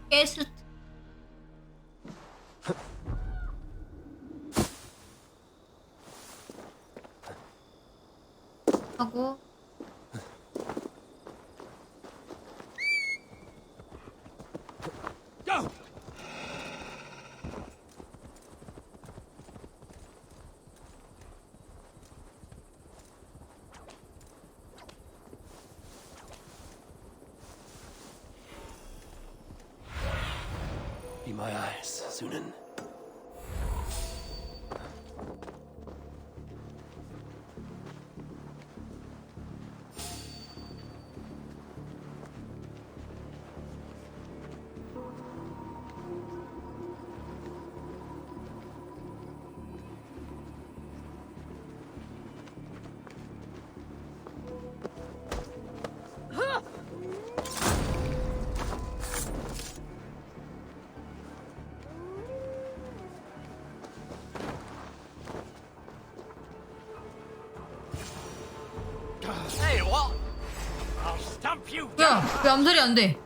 게스트 하고 Go! Be my eyes, Sunan. Hey, what? I'll stump you. 야, 왜 암살이 안 돼?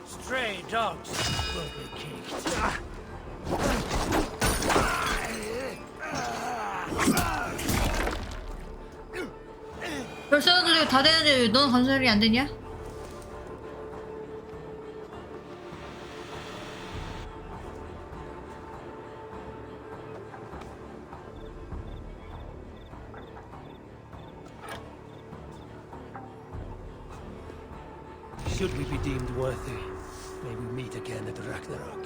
Stray dogs will be kicked. 별사람들이 다 되는데 왜 넌 암살이 안 되냐? Should we be deemed worthy, may we meet again at Ragnarok.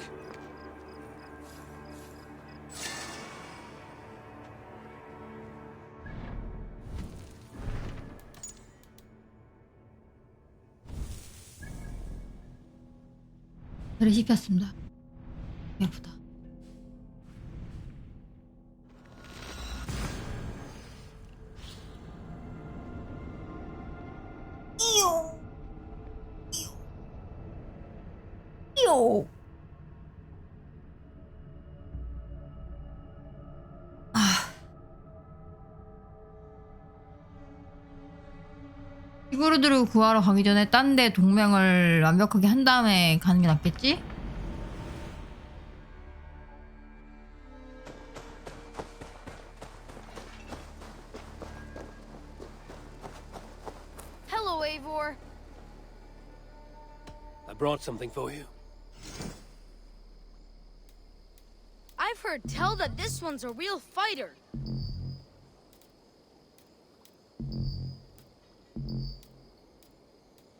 그래 씹혔습니다. 예쁘다. 이요. 이요. 아. 히브리들을 구하러 가기 전에 딴 데 동맹을 완벽하게 한 다음에 가는 게 낫겠지? Hello, Eivor. I brought something for you. I've heard tell that this one's a real fighter.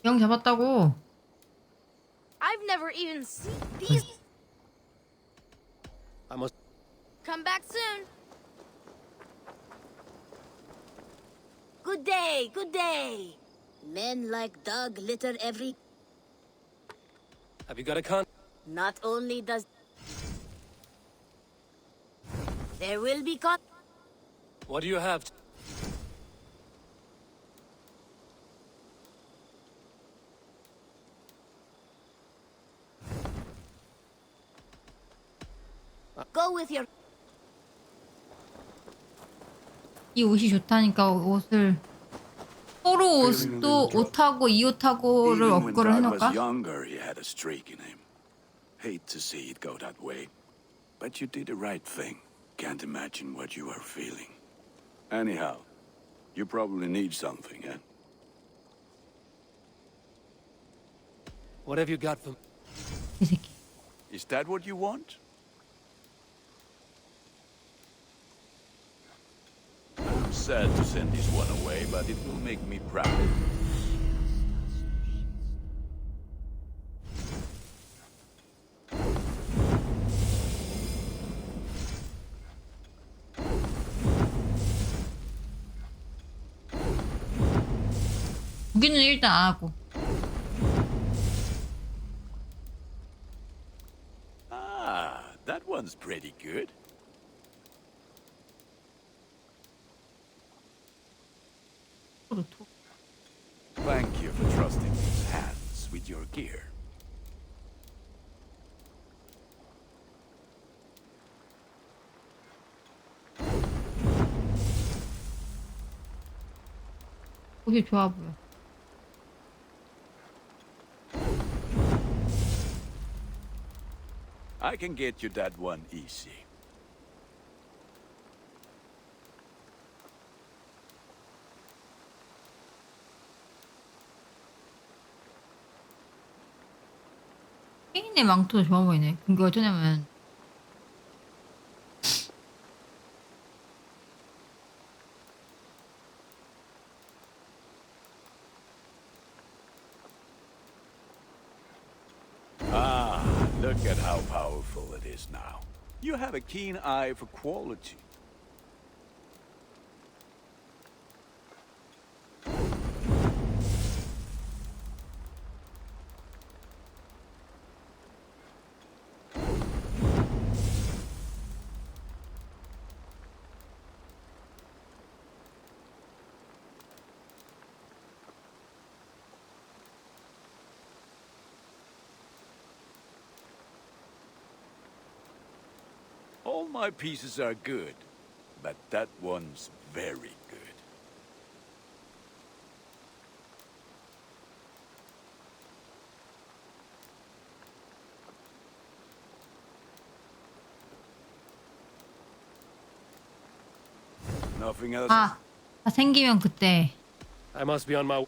영 잡았다고. I've never even seen these. I must. Come back soon. Good day, good day. Men like Doug litter every. Have you got a con? Not only does. There will be con. What do you have? Go with your. 이 옷이 좋다니까 옷을 서로 옷도 옷하고 이 옷하고를 Even when 업그레이드 Doug was 해놓을까? younger, he had a streak in him. Hate to see it go that way, but you did the right thing. Can't imagine what you are feeling. Anyhow, you probably need something, eh? What have you got for? 이 새끼. Is that what you want? I'm sad to send this one away, but it will make me proud. 무기는 일단 안 하고. Ah, that one's pretty good. Thank you for trusting these hands with your gear. 옷이 좋아 보여. I can get you that one easy. 케인의 망토도 좋아 보이네. 근데 어쩌냐면 Ah, look at how powerful it is now. You have a keen eye for quality. All my pieces are good, but that one's very good. Nothing else. 다 생기면 그때 I must be on my.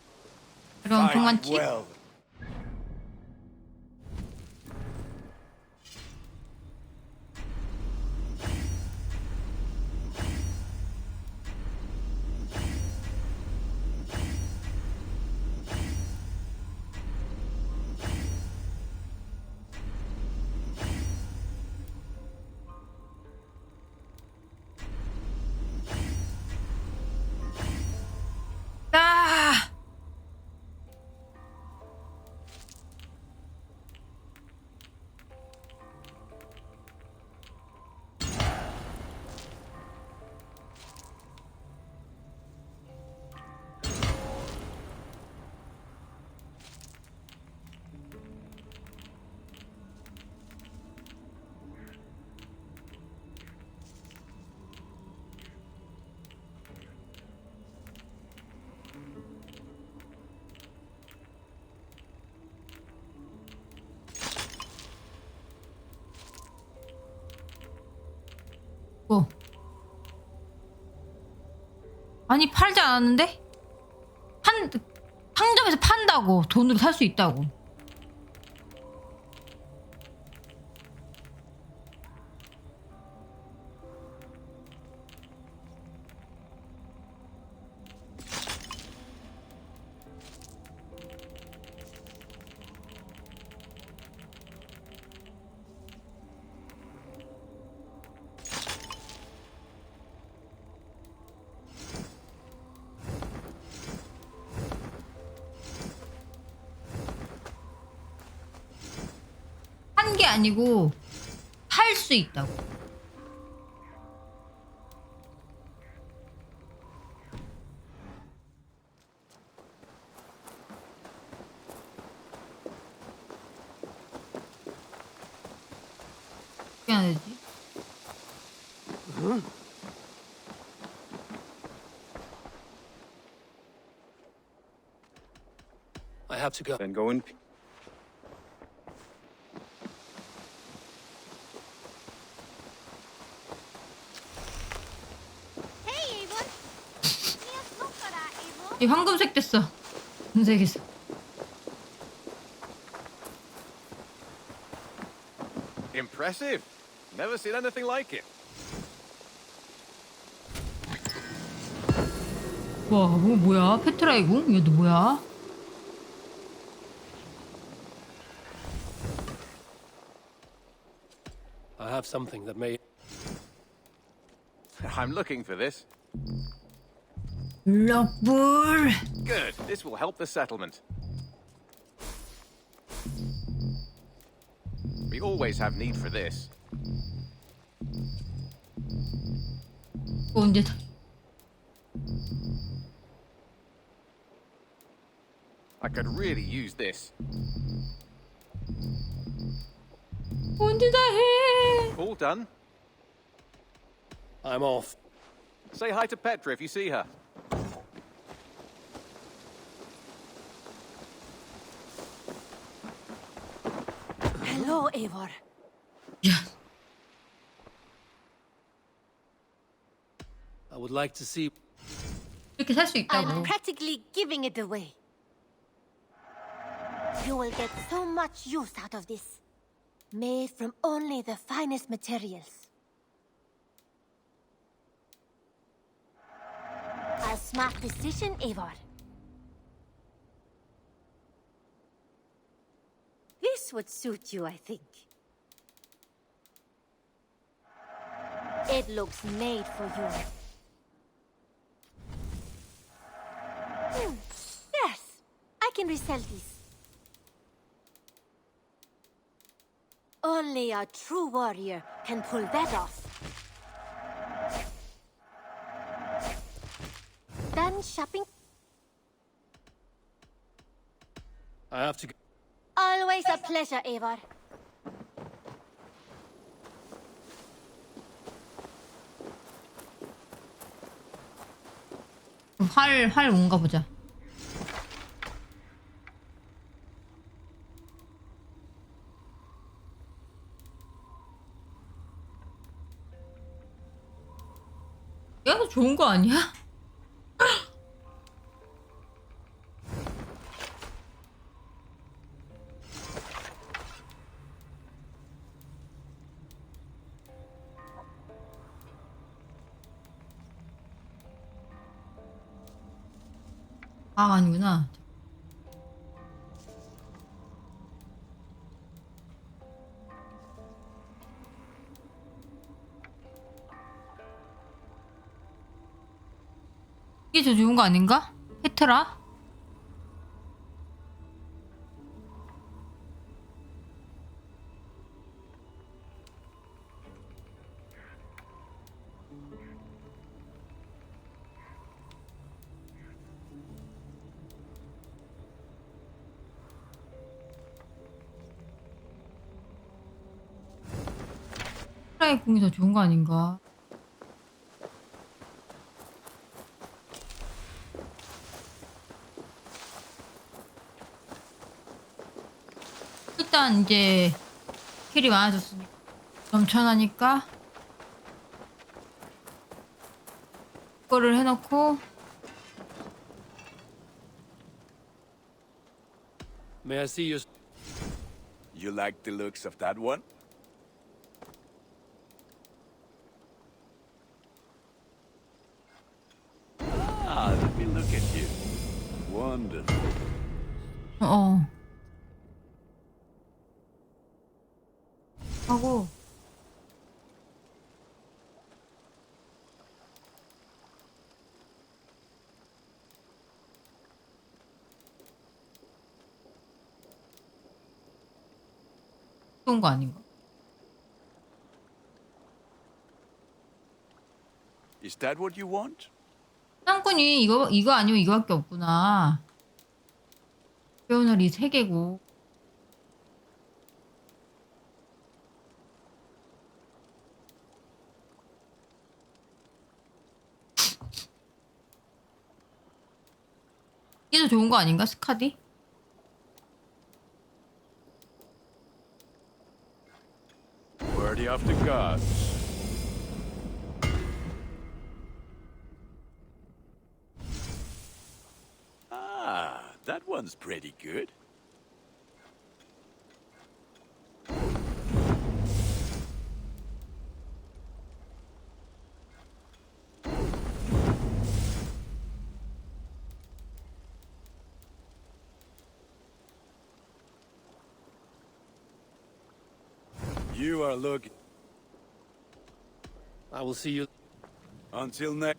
그런 Fight 동안 well. 아! 뭐? 아니 팔지 않았는데? 상점에서 판다고 돈으로 살 수 있다고. 한 게 아니고 팔 수 있다고. 어떻게 해야 되지? I have to go. Then go in. Hey, Avon. look for that, Avon. 이 황금색 됐어. 금색에서. Impressive. Never seen anything like it. 와, 이거 뭐야? 페트라이궁? 얘도 뭐야? I have something that may. I'm looking for this. 럭불. Good. This will help the settlement. We always have need for this. 언제 다 I could really use this. 언제 다 해? All done. I'm off. Say hi to Petra if you see her. go, Eivor. 야, I would like to see. 이렇게 살 수 I'm 있다고. practically giving it away. You will get so much use out of this. Made from only the finest materials. A smart decision, Eivor. This would suit you, I think. It looks made for you. Yes, I can resell these. Only a true warrior can pull that off. Done shopping? I have to go. Always a pleasure, Eivor. 활 온가 보자. 야, 너 좋은 거 아니야? 아, 아니구나. 이게 더 좋은 거 아닌가? 페트라? 페트라의 공이 더 좋은 거 아닌가? 일단 이제 킬이 많아졌으니까 넘쳐나니까 이거를 해놓고 May I see your? You like the looks of that one? Ah, let me look at you. Wonderful. 어 하고 좋은 거 아닌가? Is that what you want? 상권이 이거 아니면 이거밖에 없구나. 배우널이 3개고. 이게 더 좋은 거 아닌가? 스카디? Worthy of the gods. Ah, that one's pretty good. You are looking. I will see you. Until next.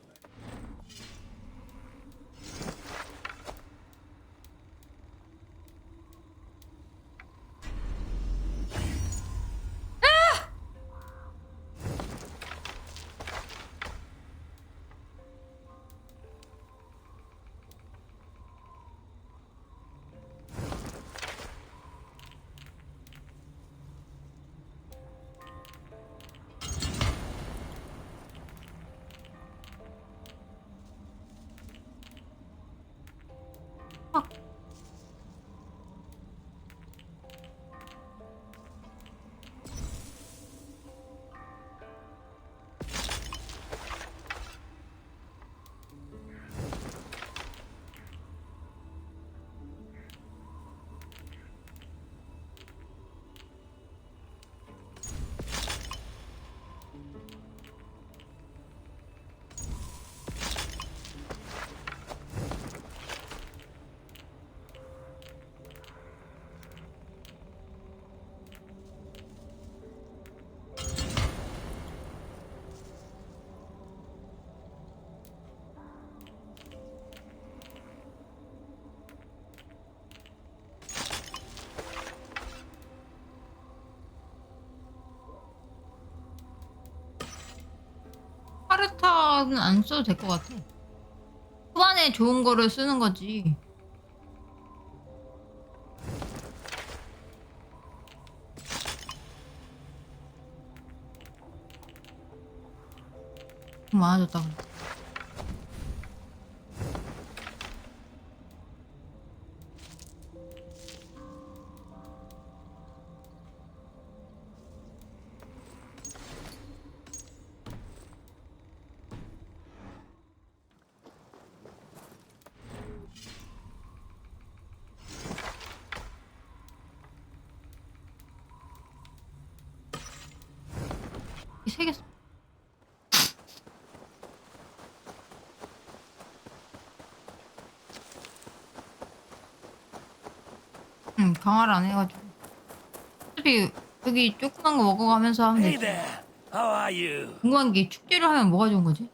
스파르타는 안 써도 될 것 같아. 초반에 좋은 거를 쓰는 거지. 좀 많아졌다. 이 세 개. 강화를 안 해가지고. 어차피 여기 조그만 거 먹어가면서 하면 Hey 되지. there. How are you? 궁금한 게 축제를 하면 뭐가 좋은 거지?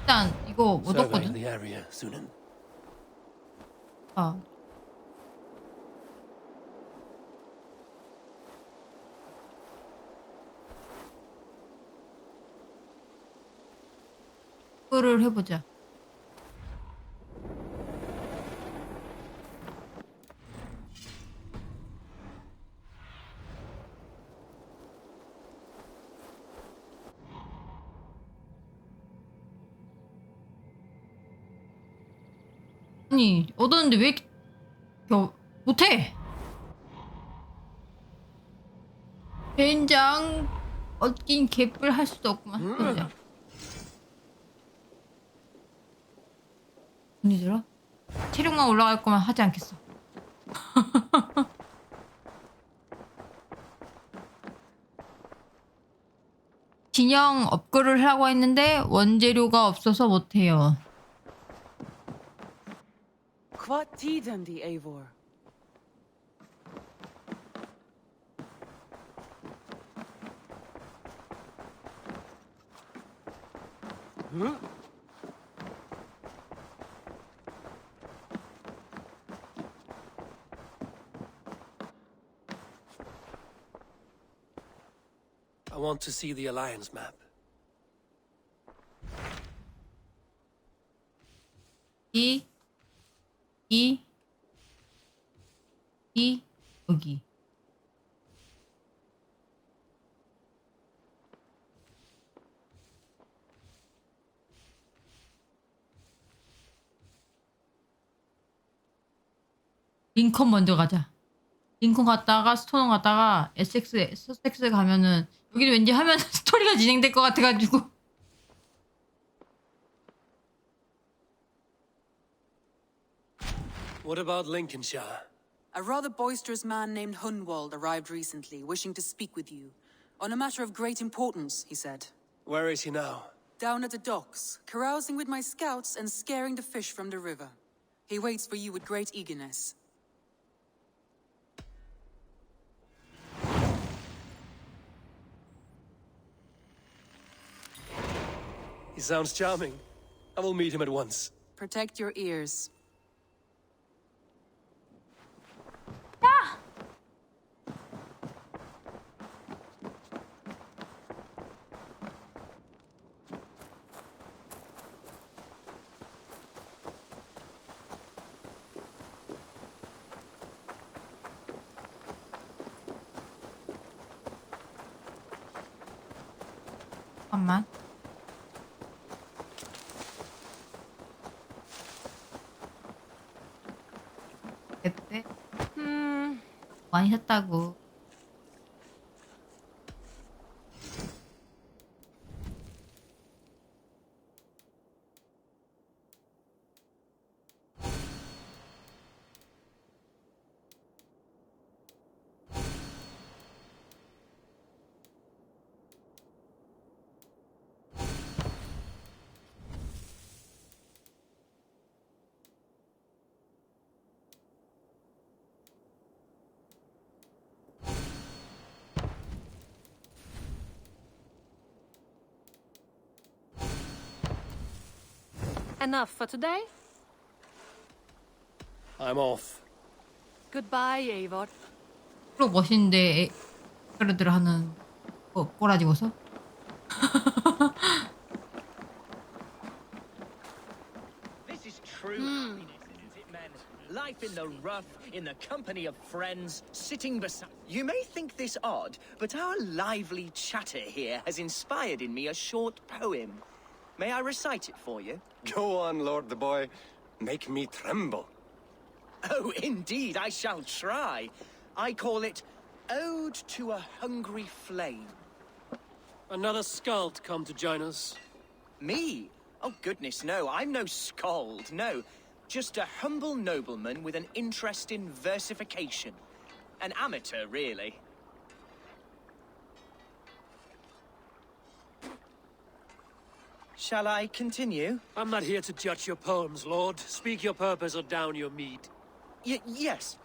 일단 이거 못 Surveying 얻거든. the area, Sunan. 아. 그거를 해보자. 아니 얻었는데 왜 이렇게 못해? 된장 얻긴 개뿔 할 수도 없구만. 된장. 돈이 들어? 체력만 올라갈 거면 하지 않겠어. 진영 업글을 하고 했는데 원재료가 없어서 못해요. What tiden die Eivor? I want to see the Alliance map. 이 여기. 링컨 먼저 가자. 링컨 갔다가 스토너 갔다가 서섹스 가면은 여기는 왠지 하면 스토리가 진행될 것 같아가지고. What about Lincolnshire? A rather boisterous man named Hunwald arrived recently, wishing to speak with you. On a matter of great importance, he said. Where is he now? Down at the docks, carousing with my scouts and scaring the fish from the river. He waits for you with great eagerness. He sounds charming. I will meet him at once. Protect your ears. 잠깐만. 그때 많이 샀다고. Enough for today? I'm off. Goodbye, Eivor. 프로 멋있는데 그러들 하는 꼬라지 보소. This is true happiness, isn't it, men? Life in the rough, in the company of friends, sitting beside. You may think this odd, but our lively chatter here has inspired in me a short poem. May I recite it for you? Go on, Lord the Boy. Make me tremble. Oh, indeed, I shall try. I call it Ode to a Hungry Flame. Another skald come to join us. Me? Oh, goodness, no, I'm no skald, no. Just a humble nobleman with an interest in versification. An amateur, really. Shall I continue? I'm not here to judge your poems, Lord. Speak your purpose or down your mead. Yes.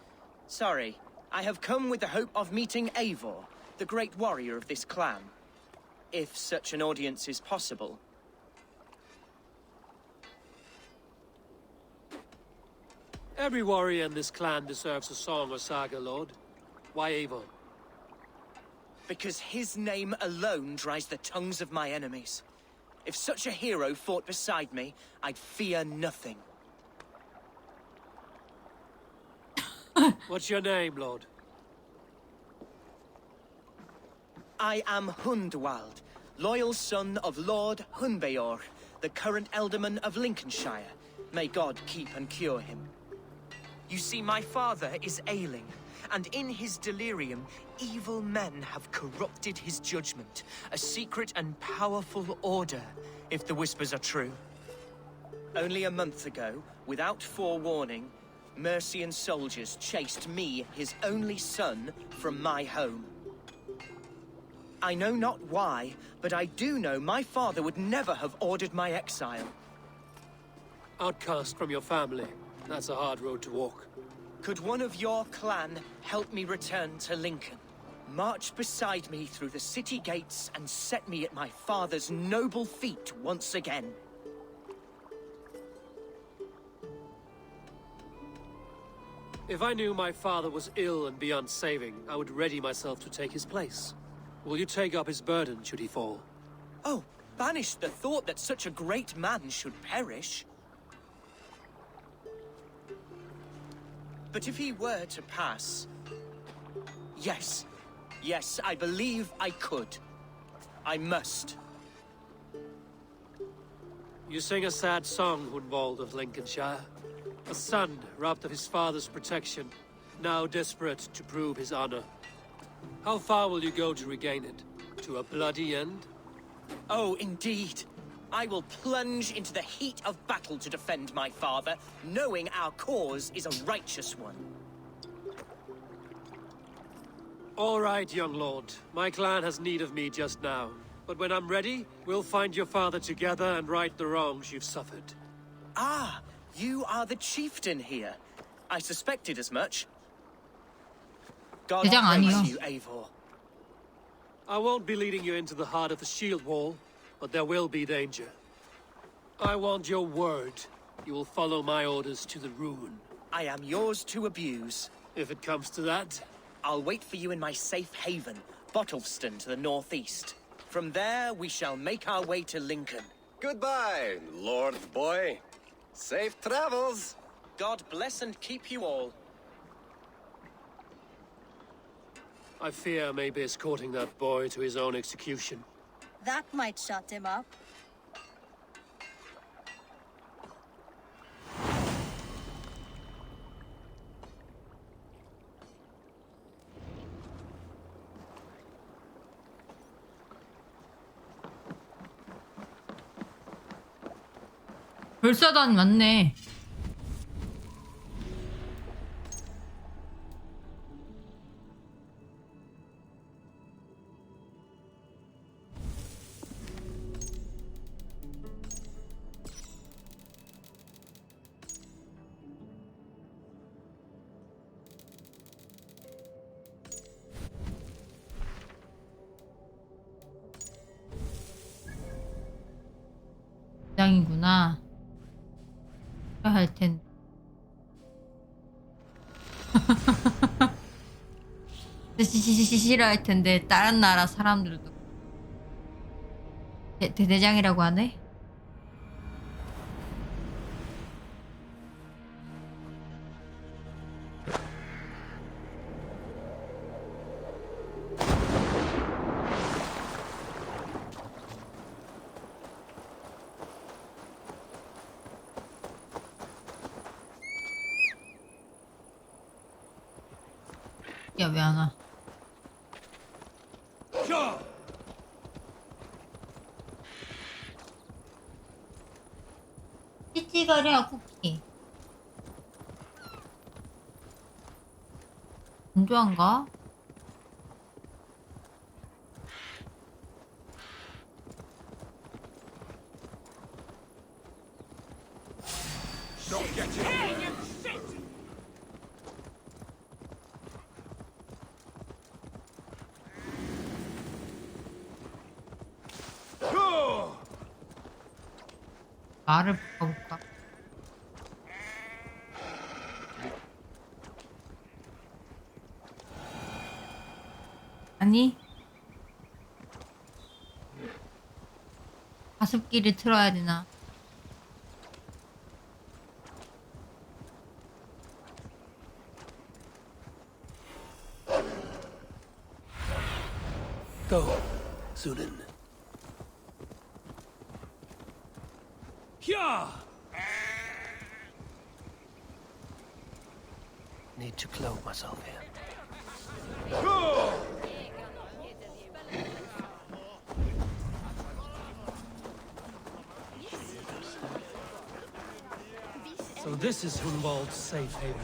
Sorry. I have come with the hope of meeting Eivor, the great warrior of this clan. If such an audience is possible. Every warrior in this clan deserves a song or saga, Lord. Why Eivor? Because his name alone dries the tongues of my enemies. If such a hero fought beside me, I'd fear nothing. What's your name, Lord? I am Hundwald, loyal son of Lord Hunbeor, the current alderman of Lincolnshire. May God keep and cure him. You see, my father is ailing, and in his delirium, evil men have corrupted his judgment. A secret and powerful order, if the whispers are true. Only a month ago, without forewarning, Mercian soldiers chased me, his only son, from my home. I know not why, but I do know my father would never have ordered my exile. Outcast from your family. That's a hard road to walk. Could one of your clan help me return to Lincoln? March beside me through the city gates and set me at my father's noble feet once again. If I knew my father was ill and beyond saving, I would ready myself to take his place. Will you take up his burden should he fall? Oh, banish the thought that such a great man should perish. But if he were to pass... Yes, I believe I could. I must. You sing a sad song, Hundwald of Lincolnshire. A son robbed of his father's protection, now desperate to prove his honor. How far will you go to regain it? To a bloody end? Oh, indeed. I will plunge into the heat of battle to defend my father, knowing our cause is a righteous one. All right, young lord. My clan has need of me just now. But when I'm ready, we'll find your father together and right the wrongs you've suffered. Ah, you are the chieftain here. I suspected as much. God 대장 아니요. praise you, Eivor. I won't be leading you into the heart of the shield wall, but there will be danger. I want your word. You will follow my orders to the ruin. I am yours to abuse. If it comes to that, I'll wait for you in my safe haven, Bottleston to the northeast. From there, we shall make our way to Lincoln. Goodbye, Lord Boy. Safe travels. God bless and keep you all. I fear I may be escorting that boy to his own execution. That might shut him up. 별사단 맞네. 장이구나. 할 텐데. 싫어할 텐데 다른 나라 사람들도 대대장이라고 하네? 야, 왜 안 와? 찌찌거려 쿠키. 건조한가? 말을 바꿔볼까? 아니 가습기를 틀어야 되나? Go, Sunan. Hyah! Need to clothe myself here. So this is Hunwald's safe haven.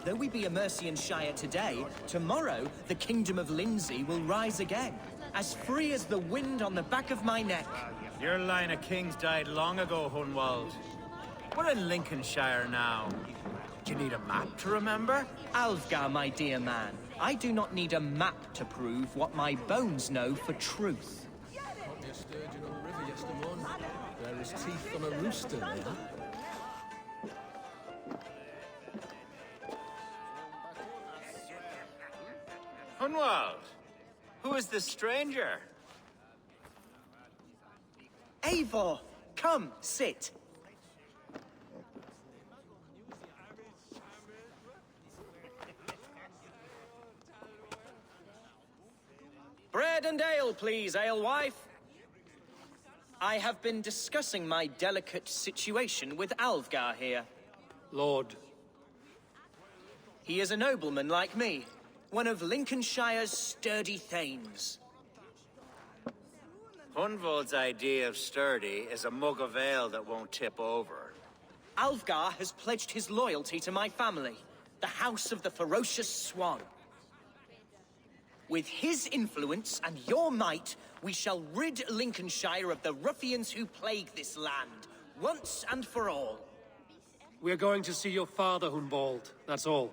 Though we be a Mercian Shire today, tomorrow the Kingdom of Lindsey will rise again, as free as the wind on the back of my neck. Your line of kings died long ago, Hunwald. We're in Lincolnshire now. Do you need a map to remember? Alfgar, my dear man, I do not need a map to prove what my bones know for truth. Caught me a sturgeon on the river yesterday morning. There is teeth on a rooster there. Hunwald, who is this stranger? Eivor, come, sit. Bread and ale, please, alewife. I have been discussing my delicate situation with Alfgar here. Lord, He is a nobleman like me, one of Lincolnshire's sturdy thanes. Hunwald's idea of sturdy is a mug of ale that won't tip over. Alfgar has pledged his loyalty to my family, the House of the Ferocious Swan. With his influence and your might, we shall rid Lincolnshire of the ruffians who plague this land, once and for all. we're going to see your father, Hunwald. That's all.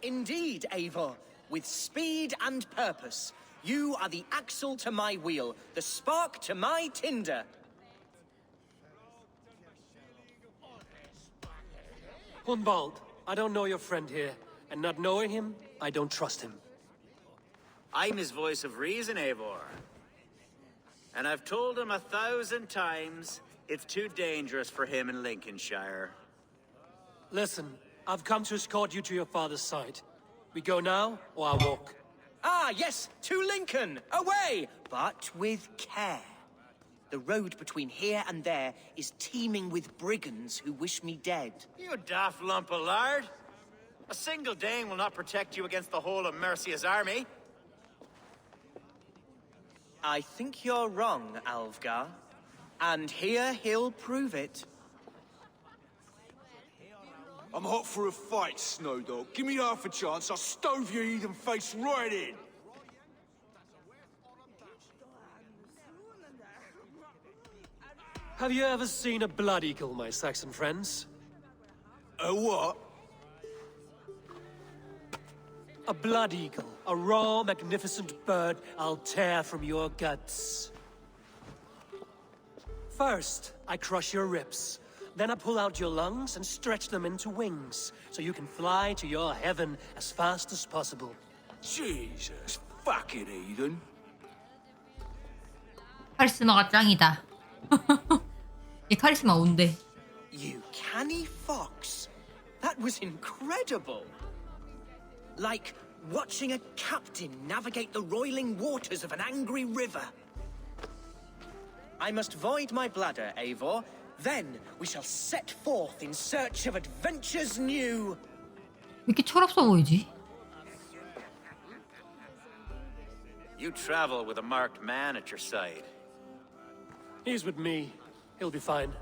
Indeed, Eivor, with speed and purpose. You are the axle to my wheel, the spark to my tinder. Hunwald, I don't know your friend here, and not knowing him, I don't trust him. I'm his voice of reason, Eivor. And I've told him 1,000 times it's too dangerous for him in Lincolnshire. Listen, I've come to escort you to your father's side. We go now, or I walk. Ah, yes, to Lincoln! Away! But with care. The road between here and there is teeming with brigands who wish me dead. You daft lump of lard! A single Dane will not protect you against the whole of Mercia's army. I think you're wrong, Alfgar. And here he'll prove it. I'm hot for a fight, Snowdog. Give me half a chance, I'll stove your heathen face right in. Have you ever seen a blood eagle, my Saxon friends? A what? A blood eagle. A raw, magnificent bird I'll tear from your guts. First, I crush your ribs. Then I pull out your lungs and stretch them into wings, so you can fly to your heaven as fast as possible. Jesus fucking heathen. 카리스마가 짱이다. 얘 카리스마 온대. You canny fox. That was incredible. Like watching a captain navigate the roiling waters of an angry river. I must void my bladder, Eivor. Then we shall set forth in search of adventures new. 왜 이렇게 철없어 보이지? You travel with a marked man at your side. He's with me. He'll be fine.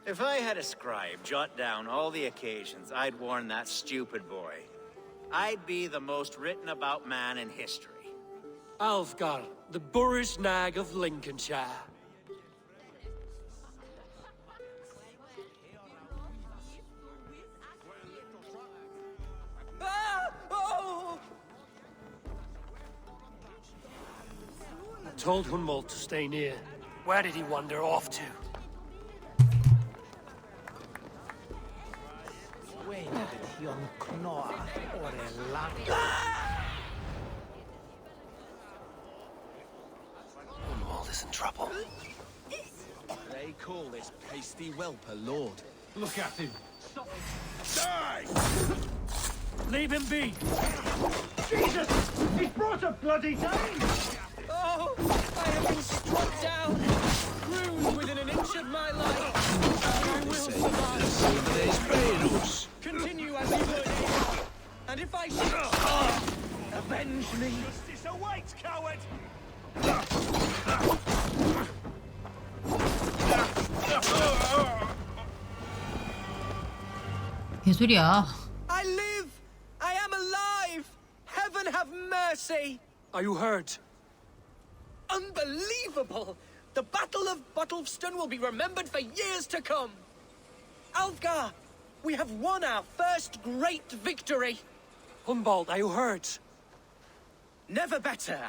If I had a scribe jot down all the occasions I'd warn that stupid boy, I'd be the most written about man in history. Alfgar, the boorish nag of Lincolnshire. Ah! Oh! I told Hunwald to stay near. Where did he wander off to? Hunwald is in trouble. They call this pasty whelp a lord. Look at him. Die! Leave him be. Oh! I have been struck down, bruised within an inch of my life. I will survive. Continue as you would, Eivor. And if I should avenge me. Justice awaits, coward! 개소리야. I live! I am alive! Heaven have mercy! Are you hurt? Unbelievable! The Battle of Bottlefston will be remembered for years to come! Alfgar, we have won our first great victory! Hunwald, are you hurt? Never better,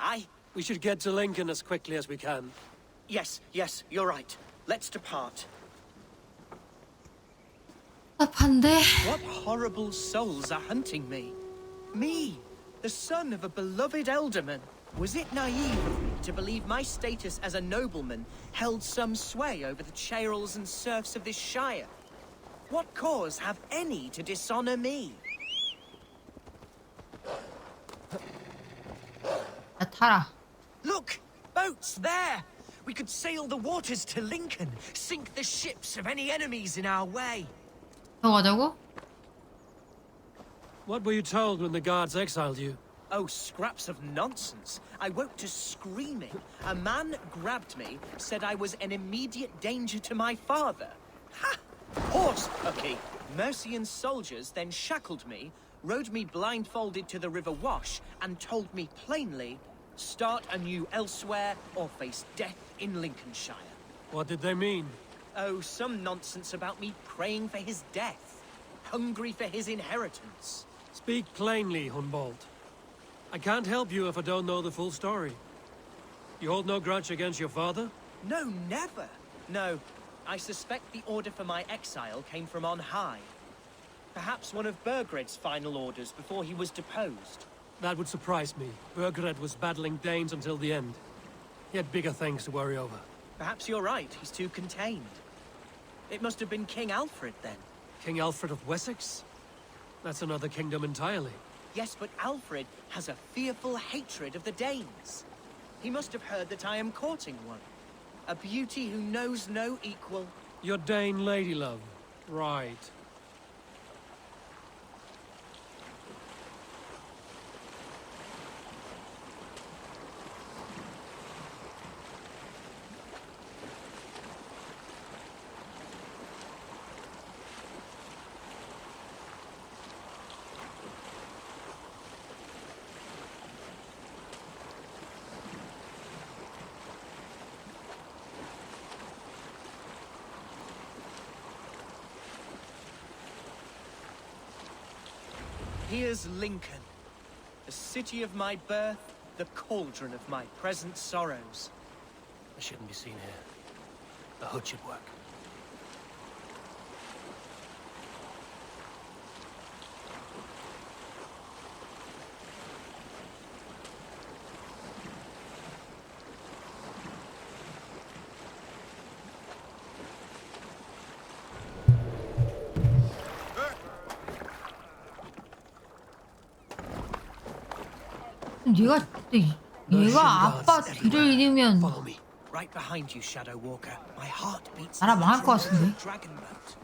We should get to Lincoln as quickly as we can. Yes, you're right. Let's depart. 답한데. What horrible souls are hunting me? Me, the son of a beloved elderman. Was it naive of me to believe my status as a nobleman held some sway over the churls and serfs of this shire? What cause have any to dishonor me? 야 타라. Look! Boats there! We could sail the waters to Lincoln, sink the ships of any enemies in our way. 더 가자고? What were you told when the guards exiled you? Oh, scraps of nonsense. I woke to screaming. A man grabbed me, said I was an immediate danger to my father. Ha! Horse hooky! Mercian soldiers then shackled me, rode me blindfolded to the River Wash, and told me plainly, start anew elsewhere or face death in Lincolnshire. What did they mean? Oh, some nonsense about me praying for his death, hungry for his inheritance. Speak plainly, Hunwald. I can't help you if I don't know the full story. You hold no grudge against your father? No, never. No, I suspect the order for my exile came from on high. Perhaps one of Burgred's final orders before he was deposed. That would surprise me. Burgred was battling Danes until the end. He had bigger things to worry over. Perhaps you're right, he's too contained. It must have been King Alfred then. King Alfred of Wessex? That's another kingdom entirely. Yes, but Alfred has a fearful hatred of the Danes. He must have heard that I am courting one. A beauty who knows no equal. Your Dane lady love. Right. Here's Lincoln, the city of my birth, the cauldron of my present sorrows. I shouldn't be seen here. The hood should work. 얘가 아빠 뒤를 잃으면 Follow me. Right behind you, Shadow Walker. My heart beats. 나라 망할 것 같은데. Dragon boat.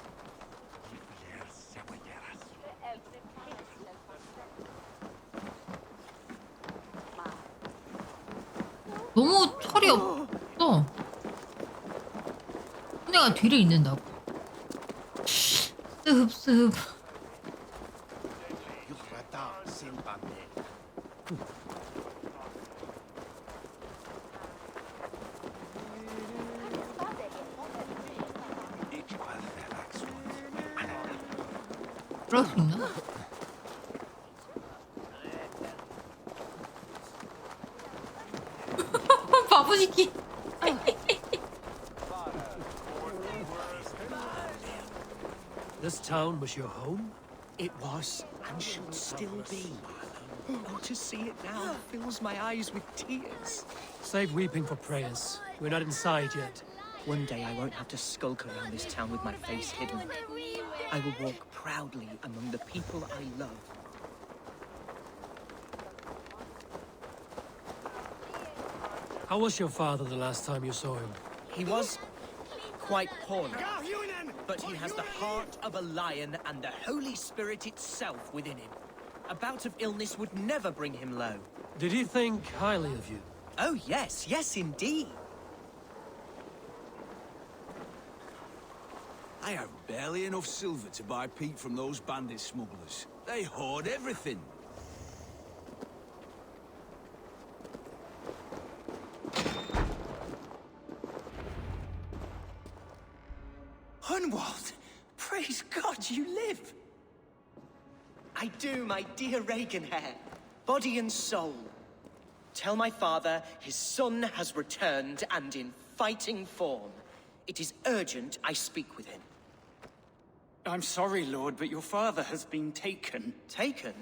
너무 철이 없어. 내가 뒤를 잇는다고. 습습. 그럴 수 있나? 바보시키. This town was your home? It was, and should still be. Oh, to see it now fills my eyes with tears. Save weeping for prayers. We're not inside yet. One day I won't have to skulk around this town with my face hidden. I will walk proudly among the people I love. How was your father the last time you saw him? He was quite poorly, but he has the heart of a lion and the Holy Spirit itself within him. A bout of illness would never bring him low. Did he think highly of you? Oh yes, yes indeed. I have barely enough silver to buy peat from those bandit smugglers. They hoard everything. Hunwald! Praise God you live! I do, my dear Reaganhair. Body and soul. Tell my father his son has returned and in fighting form. It is urgent I speak with him. I'm sorry, Lord, but your father has been taken. Taken?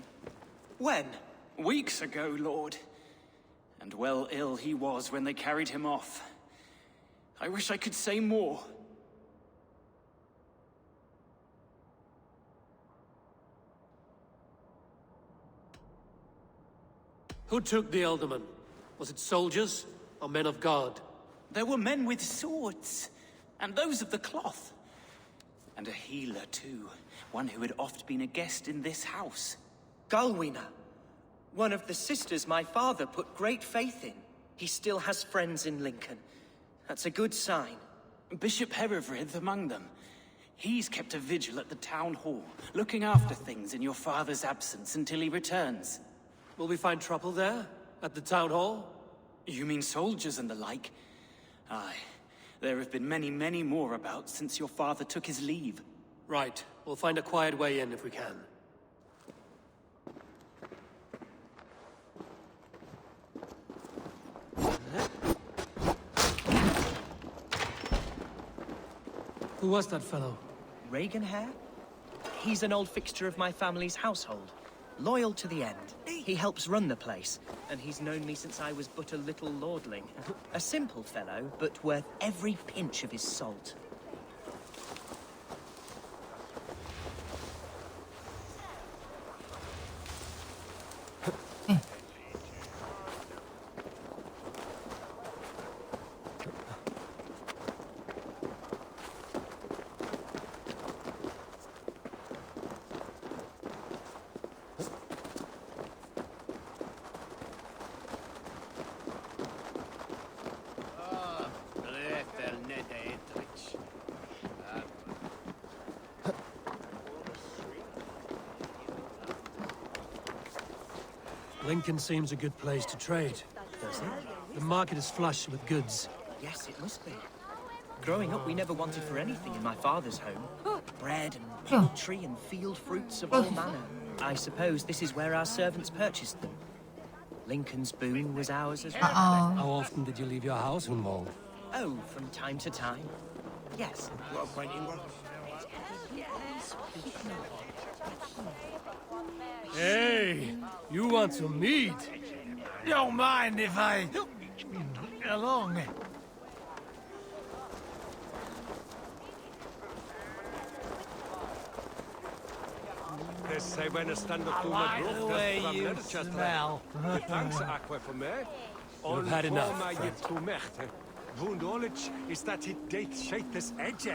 When? Weeks ago, Lord. And well ill he was when they carried him off. I wish I could say more. Who took the Elderman? Was it soldiers or men of God? There were men with swords, and those of the cloth. And a healer, too. One who had oft been a guest in this house. Galwina. One of the sisters my father put great faith in. He still has friends in Lincoln. That's a good sign. Bishop Herefrith among them. He's kept a vigil at the town hall, looking after things in your father's absence until he returns. Will we find trouble there? At the town hall? You mean soldiers and the like? Aye. There have been many, many more about since your father took his leave. Right. We'll find a quiet way in if we can. Who was that fellow? Reaganhair? He's an old fixture of my family's household. Loyal to the end. He helps run the place, and he's known me since I was but a little lordling. A simple fellow, but worth every pinch of his salt. Lincoln seems a good place to trade. Does it? The market is flush with goods. Yes, it must be. Growing up, we never wanted for anything in my father's home. Bread and poultry and field fruits of all manner. I suppose this is where our servants purchased them. Lincoln's boon was ours as well. How often did you leave your house, Hunwald? Oh, from time to time. Yes. Hey, you want some meat? Don't mind if I... along. say when a stand up I like the way you smell. Thanks, Aqua, for me. You've had enough, my friend. to mechte. Wunderlich ist dat het date shake this edge.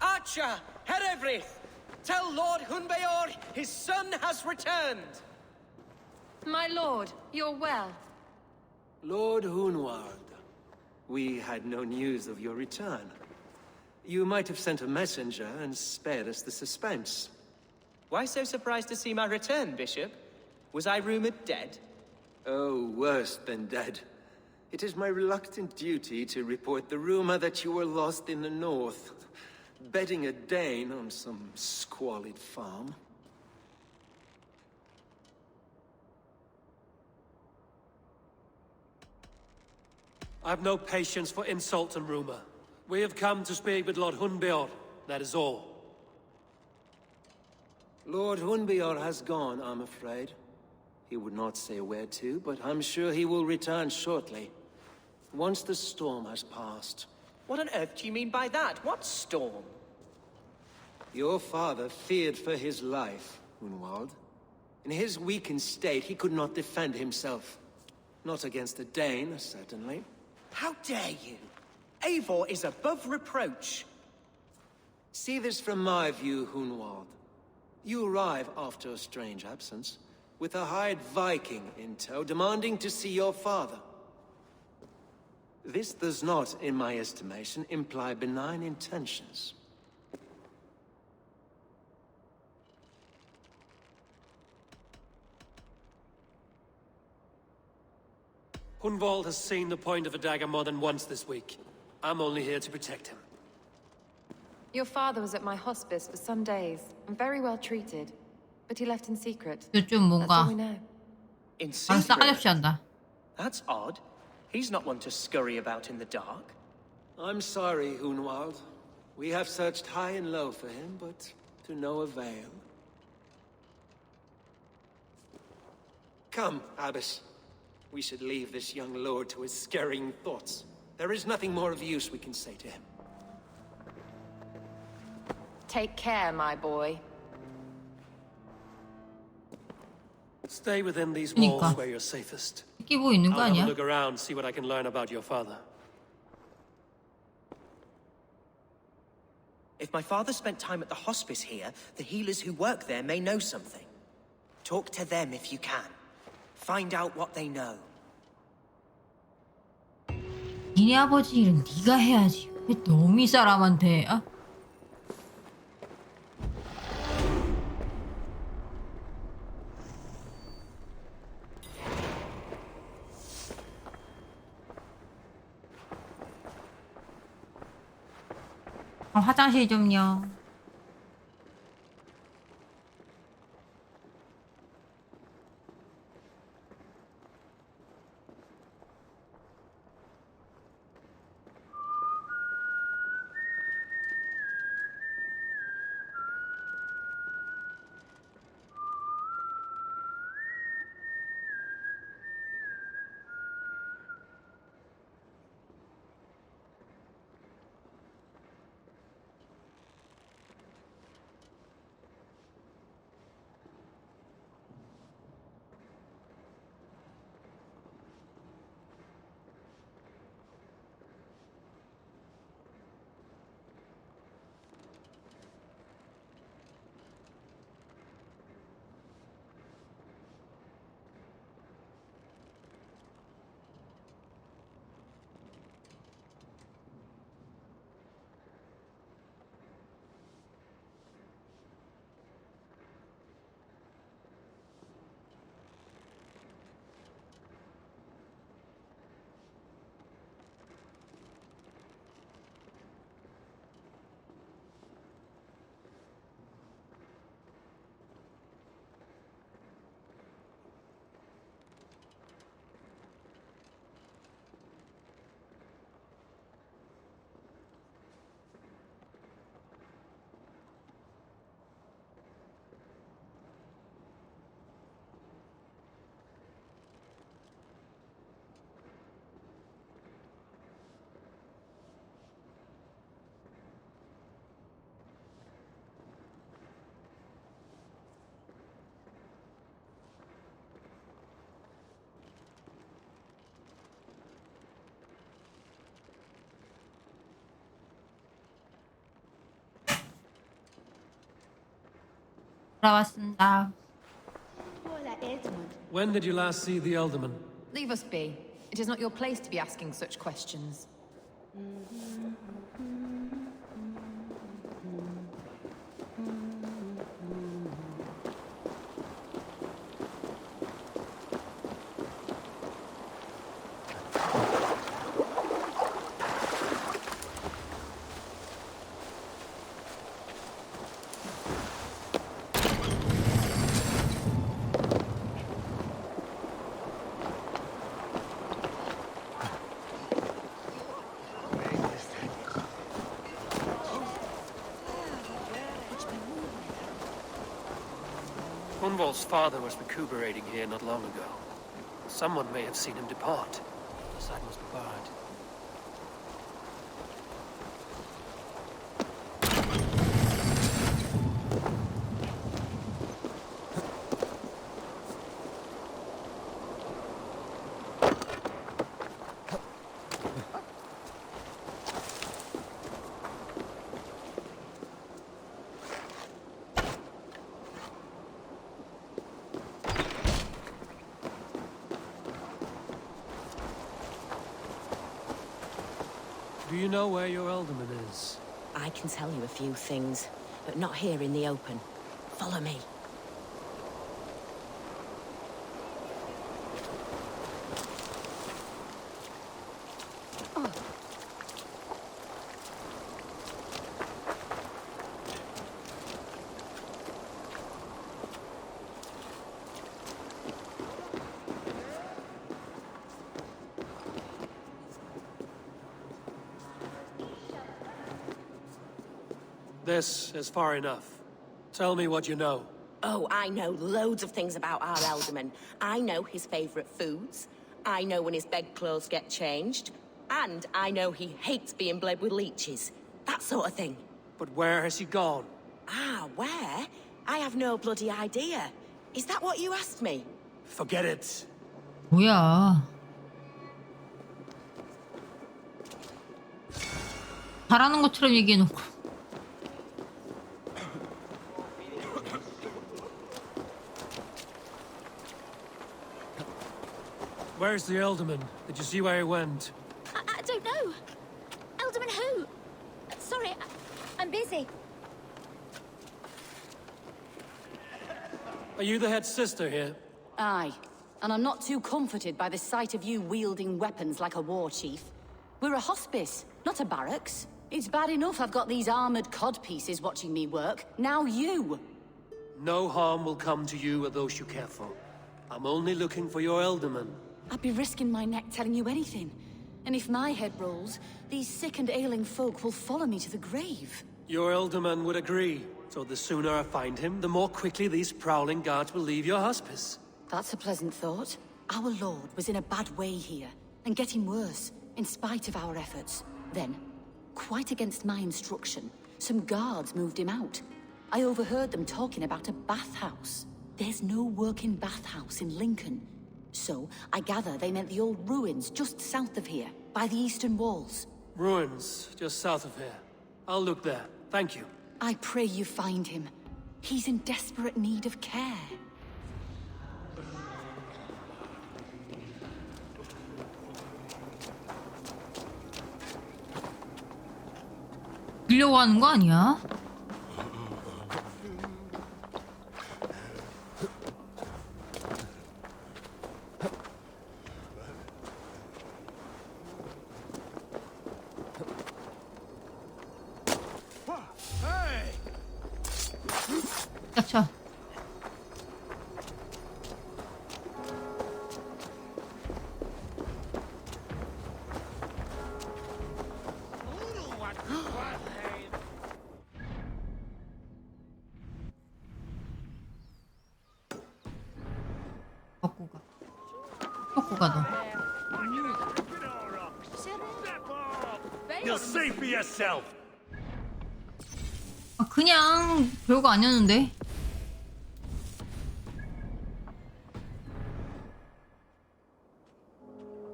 Archer, Herevrith, tell Lord Hunbeor his son has returned. My lord, you're well. Lord Hunwald, we had no news of your return. You might have sent a messenger and spared us the suspense. Why so surprised to see my return, Bishop? Was I rumored dead? Oh, worse than dead. It is my reluctant duty to report the rumor that you were lost in the north, bedding a Dane on some squalid farm. I've no patience for insult and rumor. We have come to speak with Lord Hunbeor, that is all. Lord Hunbeor has gone, I'm afraid. He would not say where to, but I'm sure he will return shortly. Once the storm has passed. What on earth do you mean by that? What storm? Your father feared for his life, Hunwald. In his weakened state, he could not defend himself. Not against a Dane, certainly. How dare you? Eivor is above reproach. See this from my view, Hunwald. You arrive after a strange absence, with a hired Viking in tow, demanding to see your father. This does not, in my estimation, imply benign intentions. Hunwald has seen the point of a dagger more than once this week. I'm only here to protect him. Your father was at my hospice for some days and very well treated, but he left in secret. 좀 That's all 뭔가 we know. In 바로 secret? 싸가지 없이 한다. That's odd. He's not one to scurry about in the dark. I'm sorry, Hunwald. We have searched high and low for him, but to no avail. Come, Abbess. We should leave this young lord to his scurrying thoughts. There is nothing more of use we can say to him. Take care, my boy. Stay within these walls 그러니까. where you're safest. 끼고 있는 거 I'll have a 아니야? look around, see what I can learn about your father. If my father spent time at the hospice here, the healers who work there may know something. Talk to them if you can. Find out what they know. 니네 아버지 일은 네가 해야지. 왜 너미 사람한테? 아? 화장실 좀요. 돌아왔습니다. When did you last see the Elderman? Leave us be. It is not your place to be asking such questions. Hunwald's father was recuperating here not long ago. Someone may have seen him depart. The site must be barred. Do you know where your Elderman is? I can tell you a few things, but not here in the open. Follow me. This is far enough. Tell me what you know. Oh, I know loads of things about our Elderman. I know his favorite foods. I know when his bedclothes get changed. And I know he hates being bled with leeches. That sort of thing. But where has he gone? Ah, where? I have no bloody idea. Is that what you asked me? Forget it. 뭐야? 잘하는 것처럼 얘기해놓고. Where's the Elderman? Did you see where he went? I don't know. Elderman who? Sorry, I'm busy. Are you the head sister here? Aye, and I'm not too comforted by the sight of you wielding weapons like a war chief. We're a hospice, not a barracks. It's bad enough I've got these armored codpieces watching me work. Now you! No harm will come to you or those you care for. I'm only looking for your Elderman. I'd be risking my neck telling you anything. And if my head rolls, these sick and ailing folk will follow me to the grave. Your Elderman would agree. So the sooner I find him, the more quickly these prowling guards will leave your hospice. That's a pleasant thought. Our lord was in a bad way here, and getting worse, in spite of our efforts. Then, quite against my instruction, some guards moved him out. I overheard them talking about a bathhouse. There's no working bathhouse in Lincoln. So, I gather they meant the old ruins just south of here, by the eastern walls. Ruins, just south of here. I'll look there. Thank you. I pray you find him. He's in desperate need of care. 빌려고 하는 거 아니야? 딱 쳐. 꺾고 가 너. You'll see for yourself. 아, 그냥 별거 아니었는데.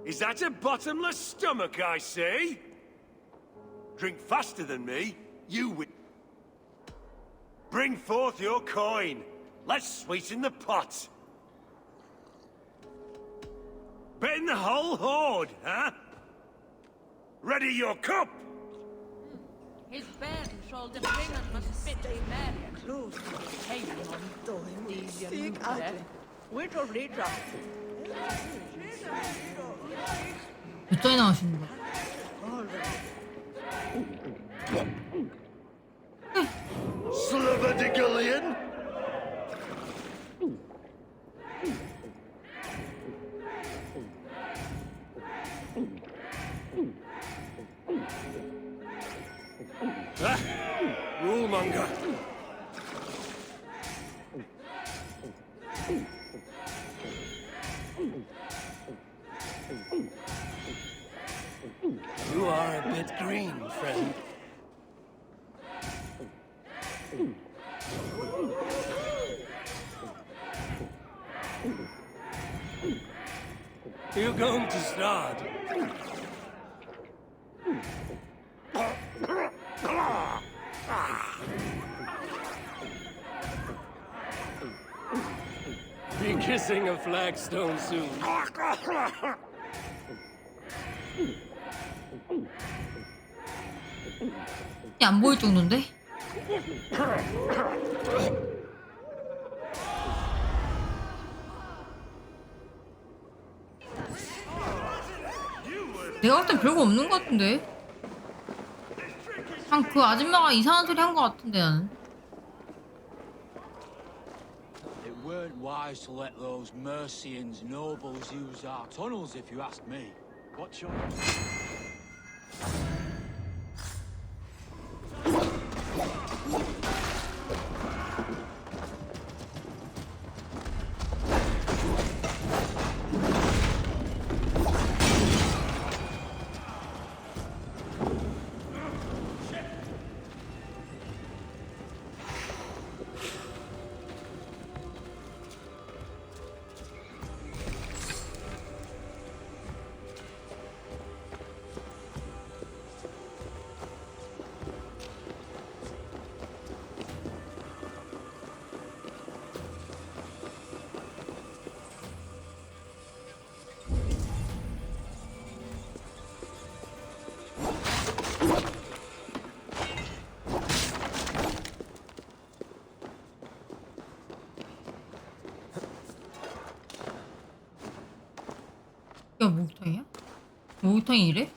Is that a bottomless stomach I see? Drink faster than me, you wi- Bring forth your coin, Let's sweeten the pot. Bet the whole horde, huh? Ready your cup! His band shall the bring us must spit a man close to the hanging on Dohemian. Which will lead us? 몇 장이 나오시는 거야? Sliverdegillion? Rulemonger. You are a bit green, friend. You're going to start. Be kissing a flagstone soon. 안 보일 정도인데? 내가 볼 땐 별거 없는 것 같은데? 그냥 그 아줌마가 이상한 소리 한 것 같은데 나는. It weren't wise to let those Mercians nobles use our tunnels, if you ask me. What's your... 야, 목욕탕이야? 목욕탕이 이래?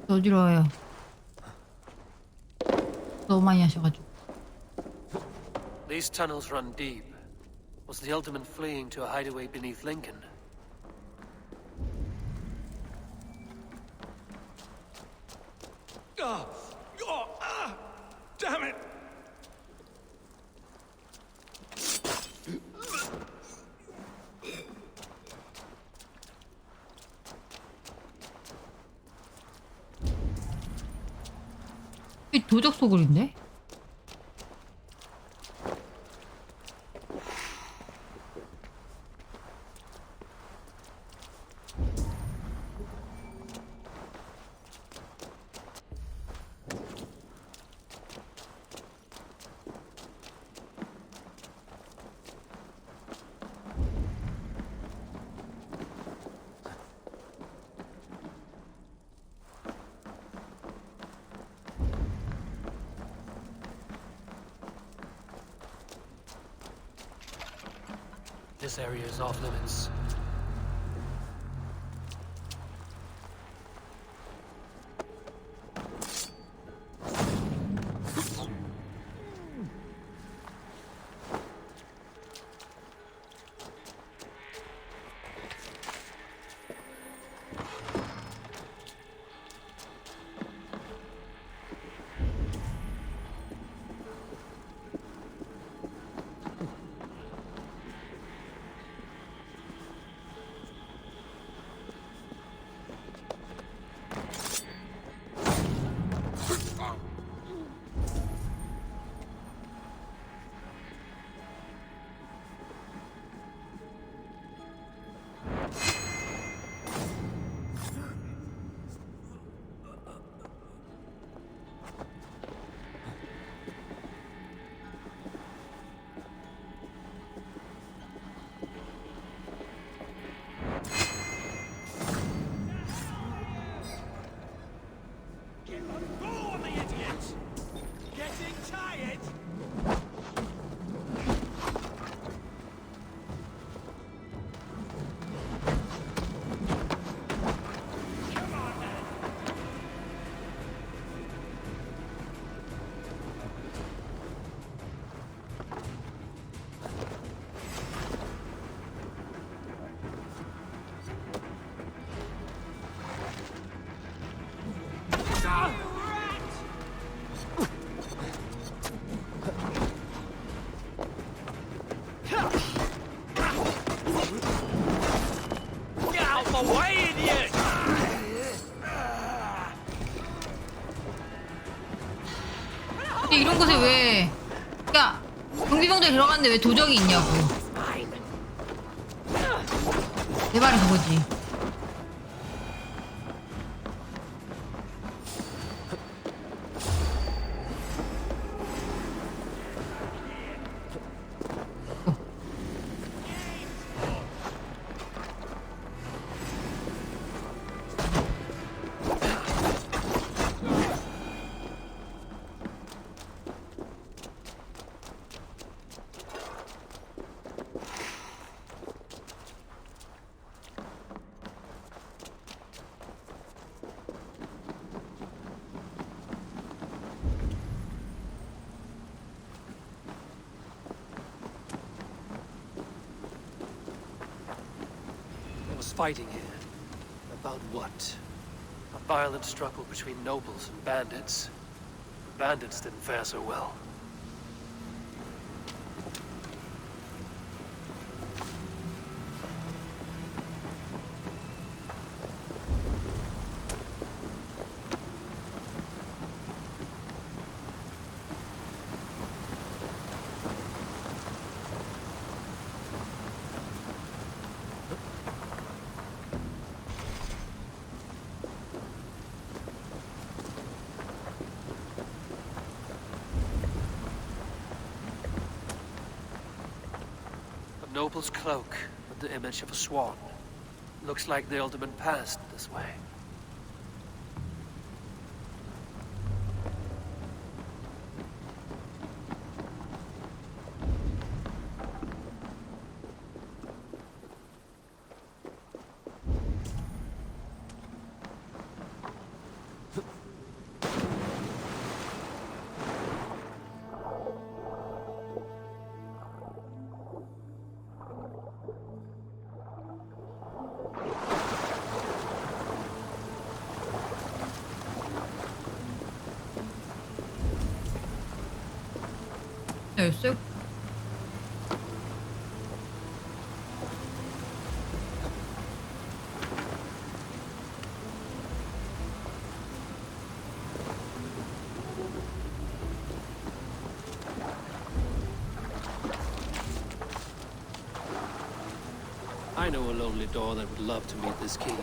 어디로 와요? 너무 많이 하셔가지고. These tunnels run deep. Was the Alderman fleeing to a hideaway beneath Lincoln? Damn it! 이 도적 소굴인데? This area is off limits. 이런 곳에 왜? 야, 경비병들 들어갔는데 왜 도적이 있냐고. 내 말은 그거지. There was fighting here. About what? A violent struggle between nobles and bandits. The bandits didn't fare so well. A noble's cloak with the image of a swan. Looks like the alderman passed this way. 열쇠? I know a lonely door that would love to meet this key.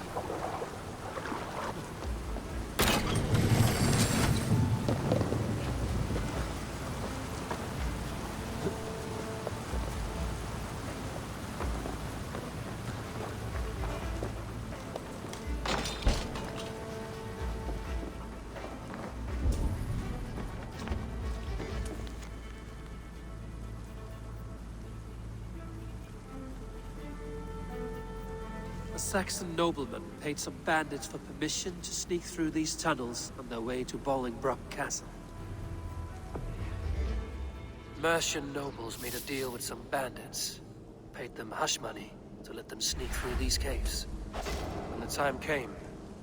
A Saxon nobleman paid some bandits for permission to sneak through these tunnels on their way to Bolingbroke Castle. Mercian nobles made a deal with some bandits, paid them hush money to let them sneak through these caves. When the time came,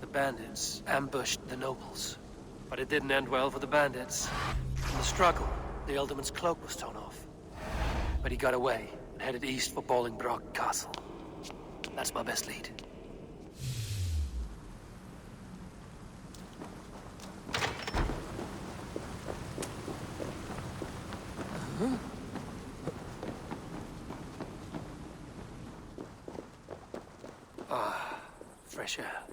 the bandits ambushed the nobles. But it didn't end well for the bandits. In the struggle, the Elderman's cloak was torn off. But he got away and headed east for Bolingbroke Castle. That's my best lead. Ah, fresh air.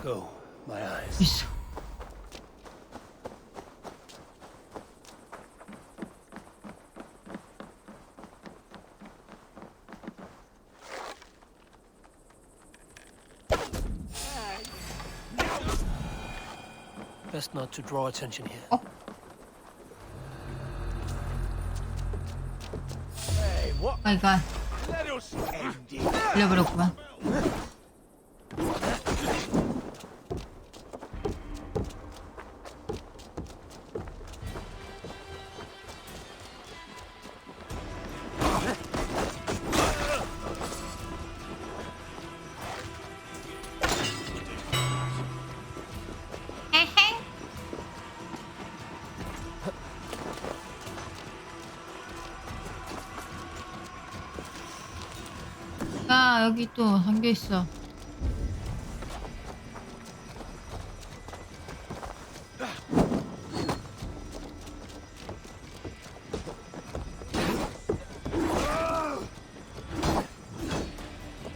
Go, my eyes. 있어. Best not to draw attention here. Hey, what? 아이가 Let us end it. 걸려버렸구만. 야, 여기 또 잠겨있어.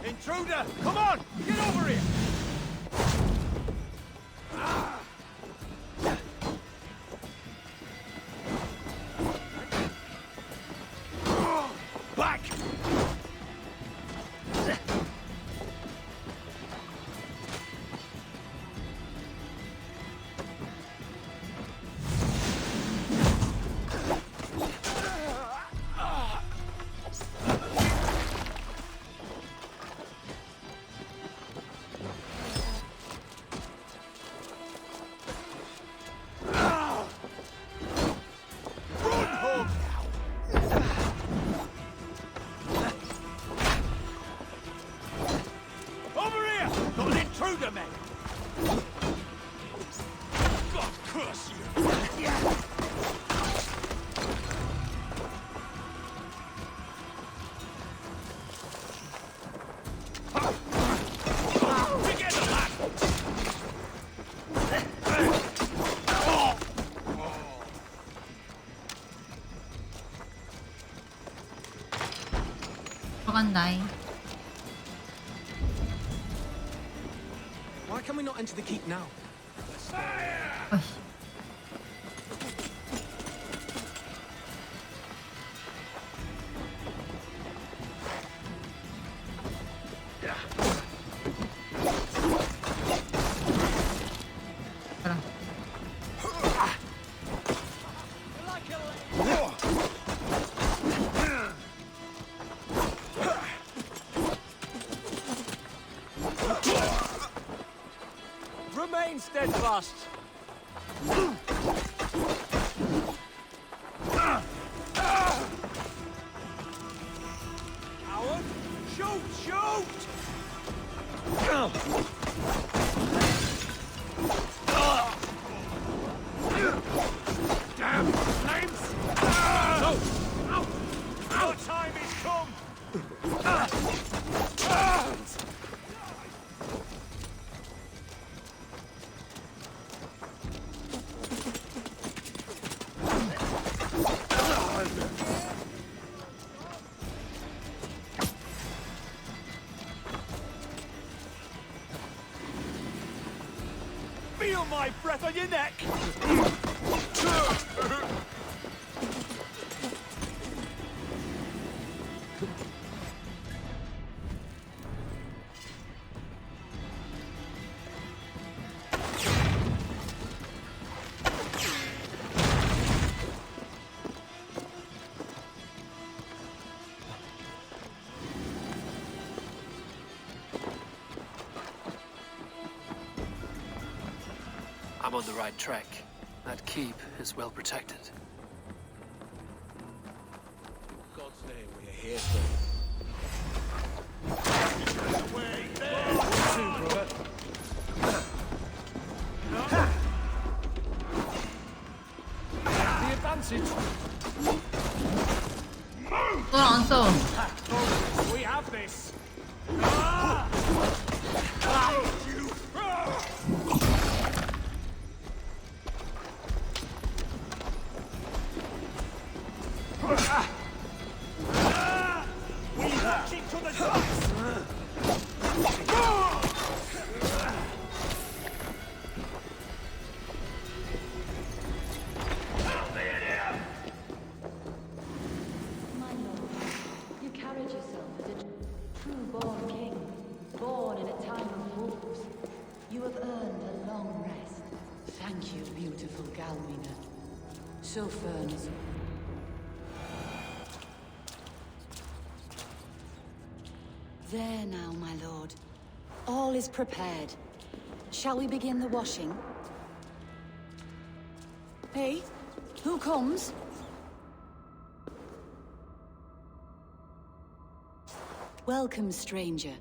Intruder, come on, get over here. Back. Over here! Got an intruder, man! God curse you! Together, lad! 들어간다이. Why can we not enter the keep now? 어이씨. 가라. Remain steadfast! Coward! Shoot! Shoot! Damn flames! Our time is come! Feel my breath on your neck! I'm on the right track. That keep is well protected. God's name, we're here for. Away there! The advantage. 안 써. We have this. We watch each other's backs. so ferns. There now, my lord. All is prepared. Shall we begin the washing? Hey, who comes? Welcome, stranger.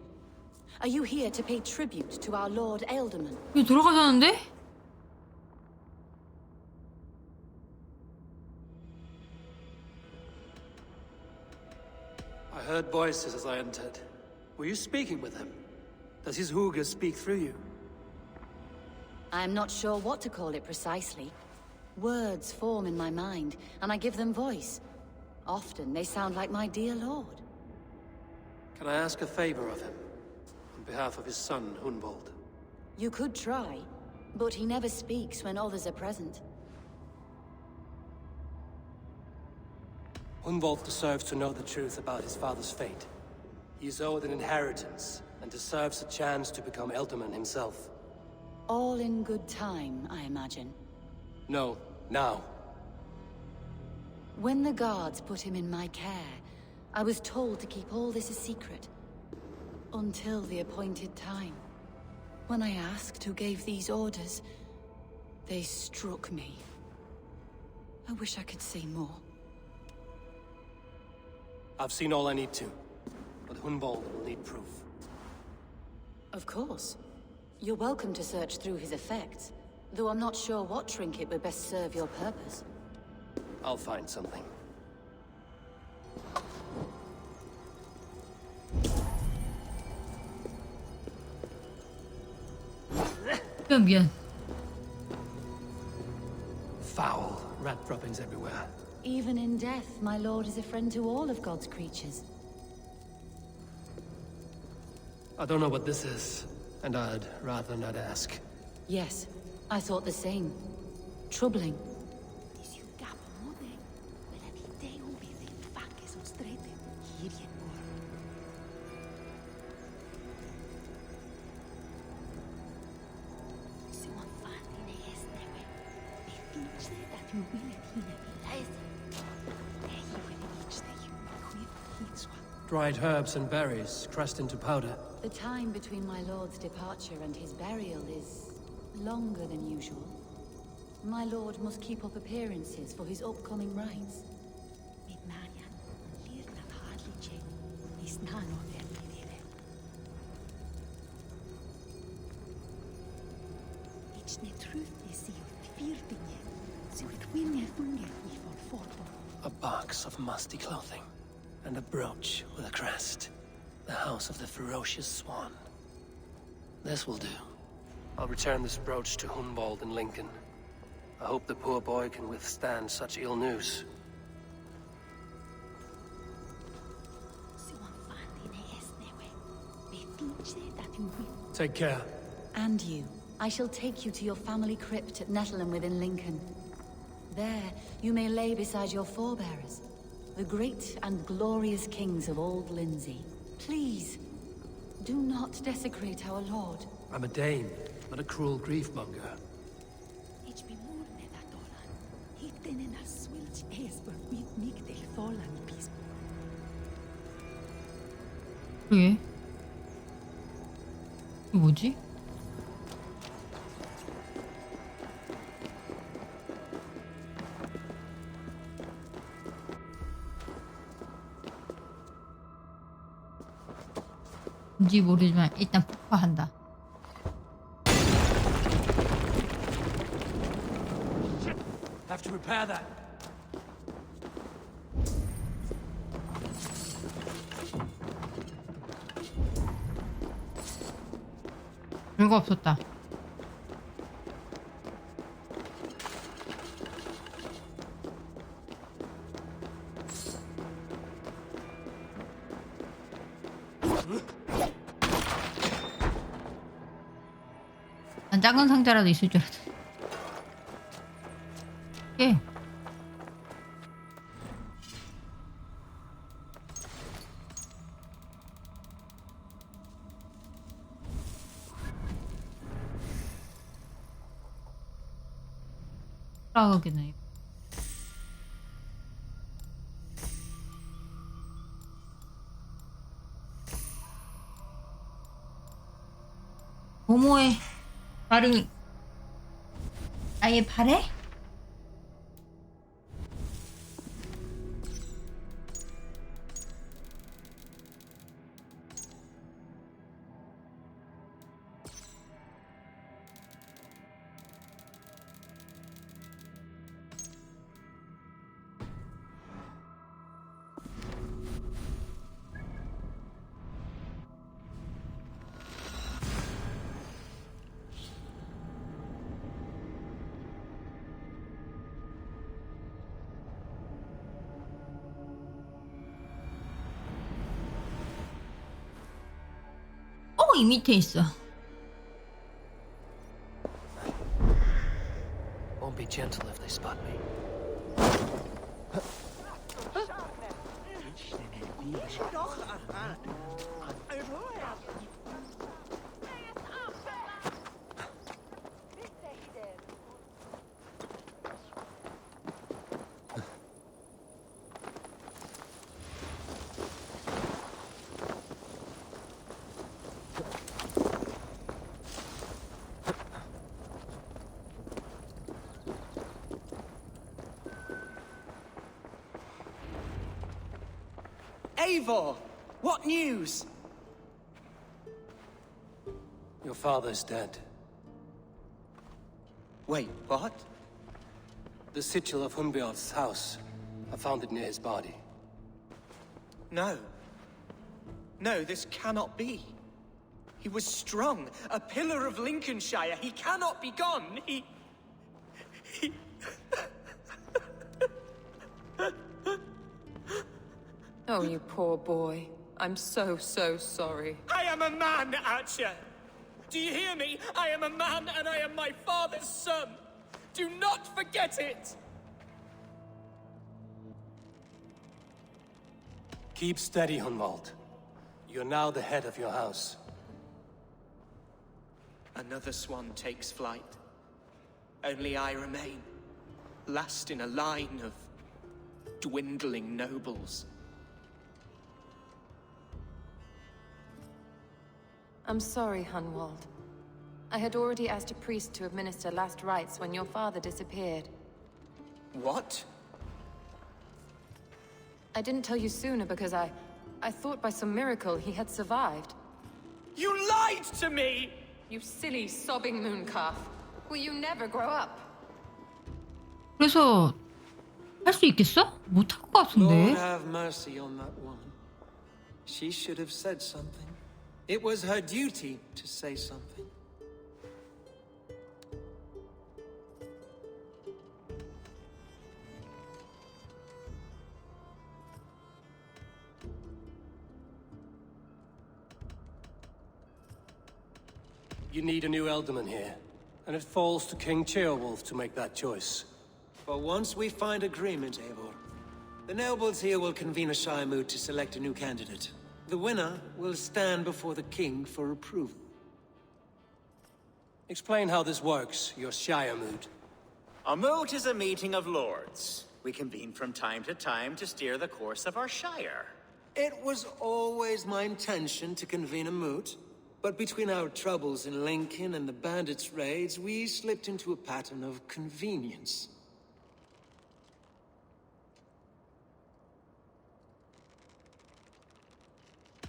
Are you here to pay tribute to our Lord Alderman? 이거 돌아가셨는데? I heard voices as I entered. Were you speaking with him? Does his hooga speak through you? I am not sure what to call it precisely. Words form in my mind, and I give them voice. Often they sound like my dear lord. Can I ask a favor of him? On behalf of his son, Hunwald. You could try, but he never speaks when others are present. Hunwald deserves to know the truth about his father's fate. He is owed an inheritance, and deserves a chance to become Elderman himself. All in good time, I imagine. No, now. When the guards put him in my care, I was told to keep all this a secret. Until the appointed time. When I asked who gave these orders, they struck me. I wish I could say more. I've seen all I need to, but Hunwald will need proof. Of course. You're welcome to search through his effects, though I'm not sure what trinket would best serve your purpose. I'll find something. 미안. Foul rat droppings everywhere. Even in death, my lord is a friend to all of God's creatures. I don't know what this is, and I'd rather not ask. Yes, I thought the same. Troubling. Dried herbs and berries pressed into powder. The time between my lord's departure and his burial is longer than usual. My lord must keep up appearances for his upcoming rites. A box of musty clothing, and a brooch with a crest. The house of the ferocious swan. This will do. I'll return this brooch to Hunwald in Lincoln. I hope the poor boy can withstand such ill news. Take care. And you. I shall take you to your family crypt at Nettleton within Lincoln. There, you may lay beside your forebearers, the great and glorious kings of Old Lindsey. Please, do not desecrate our lord. I'm a Dane, not a cruel grief-monger. 그게 이거 뭐지? 뭔지 모르지만 일단 폭파한다. Have to repair that. 별거 없었다. 난 작은 상자라도 있을 줄 알았어. 예. 돌아가겠네. 모모의 발음이 아예 발해? 이 밑에 있어. Won't be gentle if they spot me. Eivor! What news? Your father's dead. Wait, what? The sigil of Hunbjorn's house. I found it near his body. No. No, this cannot be. He was strong, a pillar of Lincolnshire. He cannot be gone. He... Oh, you poor boy. I'm so sorry. I am a man, Archer! Do you hear me? I am a man and I am my father's son! Do not forget it! Keep steady, Hunwald. You're now the head of your house. Another swan takes flight. Only I remain, last in a line of dwindling nobles. I'm sorry, Hunwald. I had already asked a priest to administer last rites when your father disappeared. What? I didn't tell you sooner because I thought by some miracle he had survived. You lied to me! You silly, sobbing mooncalf. Will you never grow up? 그래서 할 수 있겠어? 못할 것 같은데. Lord have mercy on that woman. She should have said something. It was her duty to say something. You need a new Elderman here, and it falls to King Ceolwulf to make that choice. But once we find agreement, Eivor, the nobles here will convene a Shire moot to select a new candidate. The winner will stand before the king for approval. Explain how this works, your Shire moot. A moot is a meeting of lords. We convene from time to time to steer the course of our Shire. It was always my intention to convene a moot, but between our troubles in Lincoln and the bandits' raids, we slipped into a pattern of convenience.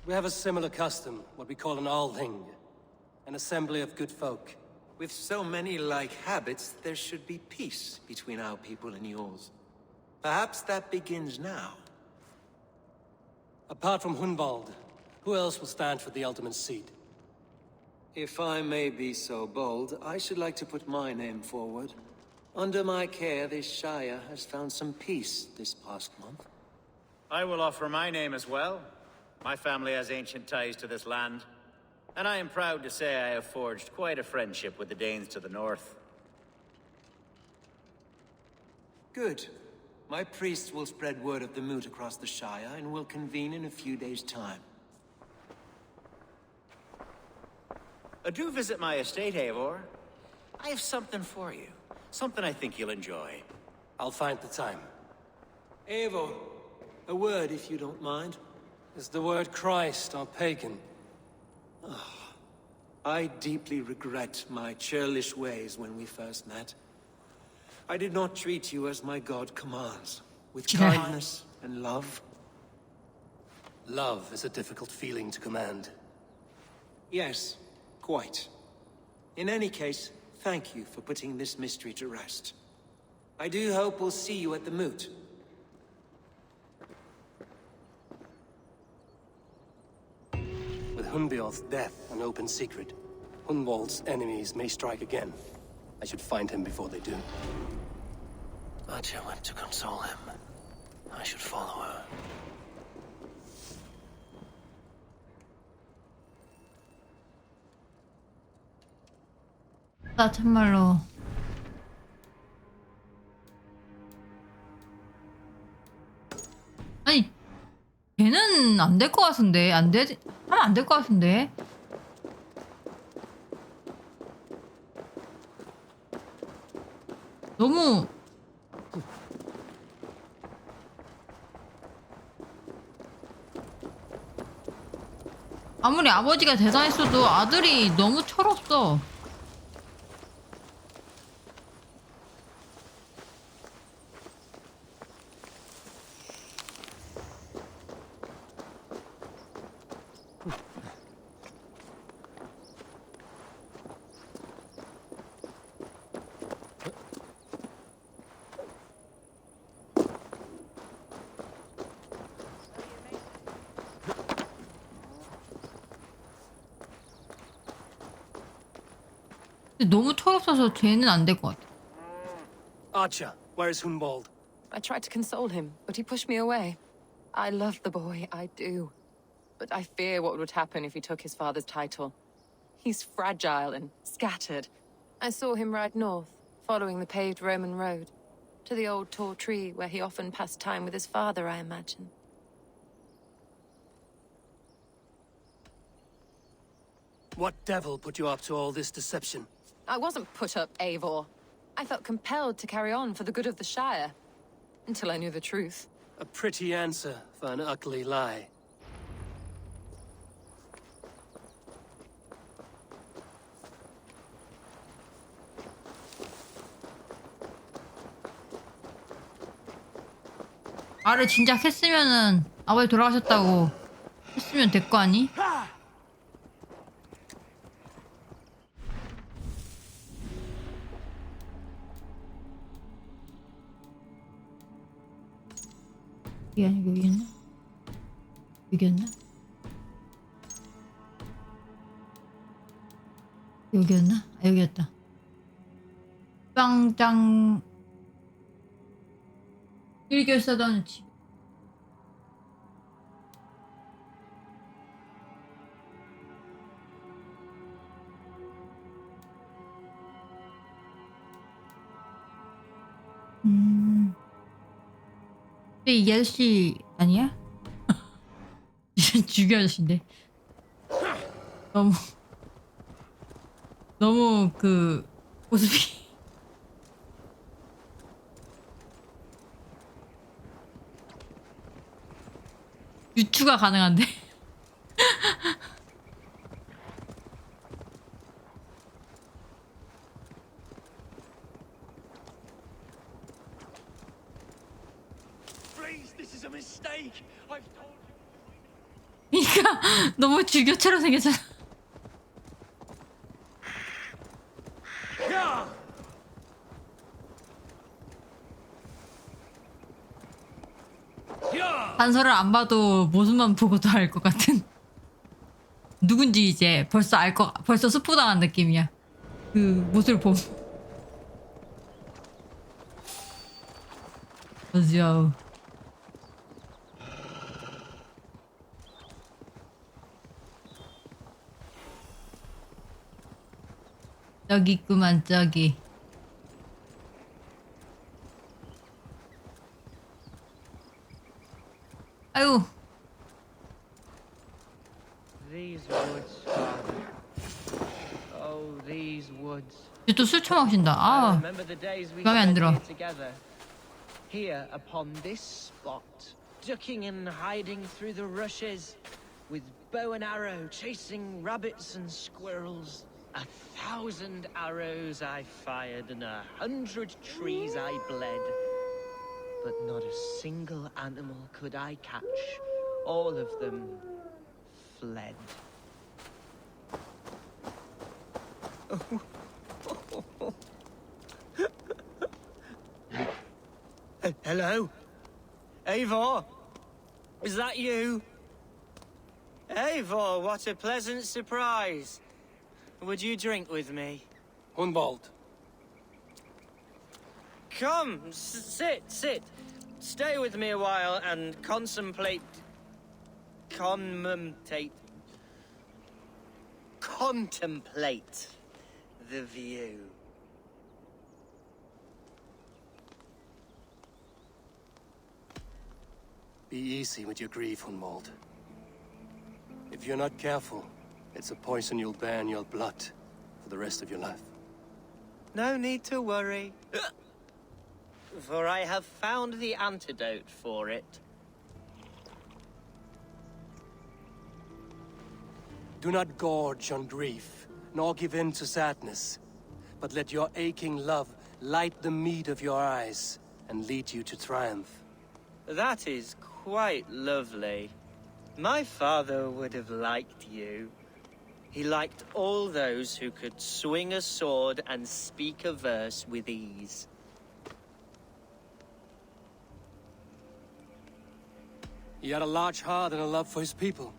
We have a similar custom, what we call an Althing, an assembly of good folk. With so many like habits, there should be peace between our people and yours. Perhaps that begins now. Apart from Hunwald, who else will stand for the Elderman's seat? If I may be so bold, I should like to put my name forward. Under my care, this Shire has found some peace this past month. I will offer my name as well. My family has ancient ties to this land, and I am proud to say I have forged quite a friendship with the Danes to the north. Good. My priests will spread word of the moot across the Shire and will convene in a few days' time. Do visit my estate, Eivor. I have something for you. Something I think you'll enjoy. I'll find the time. Eivor, a word if you don't mind. Is the word Christ or pagan? I deeply regret my churlish ways when we first met. I did not treat you as my god commands, with kindness and love. Love is a difficult feeling to command. Yes, quite. In any case, thank you for putting this mystery to rest. I do hope we'll see you at the moot. With Hunbeor's death an open secret, Hunwald's enemies may strike again. I should find him before they do. Archer went to console him. I should follow her. 나 참말로 아니 걔는 안 될 것 같은데 하면 안 될 것 같은데 너무 아무리 아버지가 대단했어도 아들이 너무 철없어. 너무 철없어서 쟤는 안 될 것 같아. Archer, where's Hunwald? I tried to console him, but he pushed me away. I love the boy, I do. But I fear what would happen if he took his father's title. He's fragile and scattered. I saw him ride north, following the paved Roman road, to the old tall tree where he often passed time with his father, I imagine. What devil put you up to all this deception? I wasn't put up, Eivor. I felt compelled to carry on for the good of the Shire. Until I knew the truth. A pretty answer for an ugly lie. 말을 진작 했으면은 아버지 돌아가셨다고 했으면 될 거 아니? 이게 아니고 여기였나? 여기였나? 여기였나? 아, 여기였다. 빵짱 1결사단 집. 근데 이 아저씨 아니야? 주교 아저씨인데 너무 그 모습이 유추가 가능한데. 그러니까 너무 주교처럼 생겼잖아. 단서를 안 봐도 모습만 보고도 알 것 같은. 누군지 이제 벌써 스포당한 느낌이야. 그 모습을 보면. 맞아. 저기 있구만 저기. 아유. These woods, Father. Oh, these woods. 또 술 처마신다. I 아, remember the days we 마음에 안 spent 들어. here together. Here upon this spot, ducking and hiding through the rushes. with bow and arrow, chasing rabbits and squirrels. 1,000 arrows I fired and 100 trees I bled. But not a single animal could I catch. All of them fled. Hello? Eivor? Is that you? Eivor, what a pleasant surprise. Would you drink with me? Hunwald. Come, sit. Stay with me a while and contemplate the view. Be easy with your grief, Hunwald. If you're not careful, it's a poison you'll bear in your blood for the rest of your life. No need to worry, for I have found the antidote for it. Do not gorge on grief, nor give in to sadness, but let your aching love light the mead of your eyes and lead you to triumph. That is quite lovely. My father would have liked you. He liked all those who could swing a sword and speak a verse with ease. He had a large heart and a love for his people.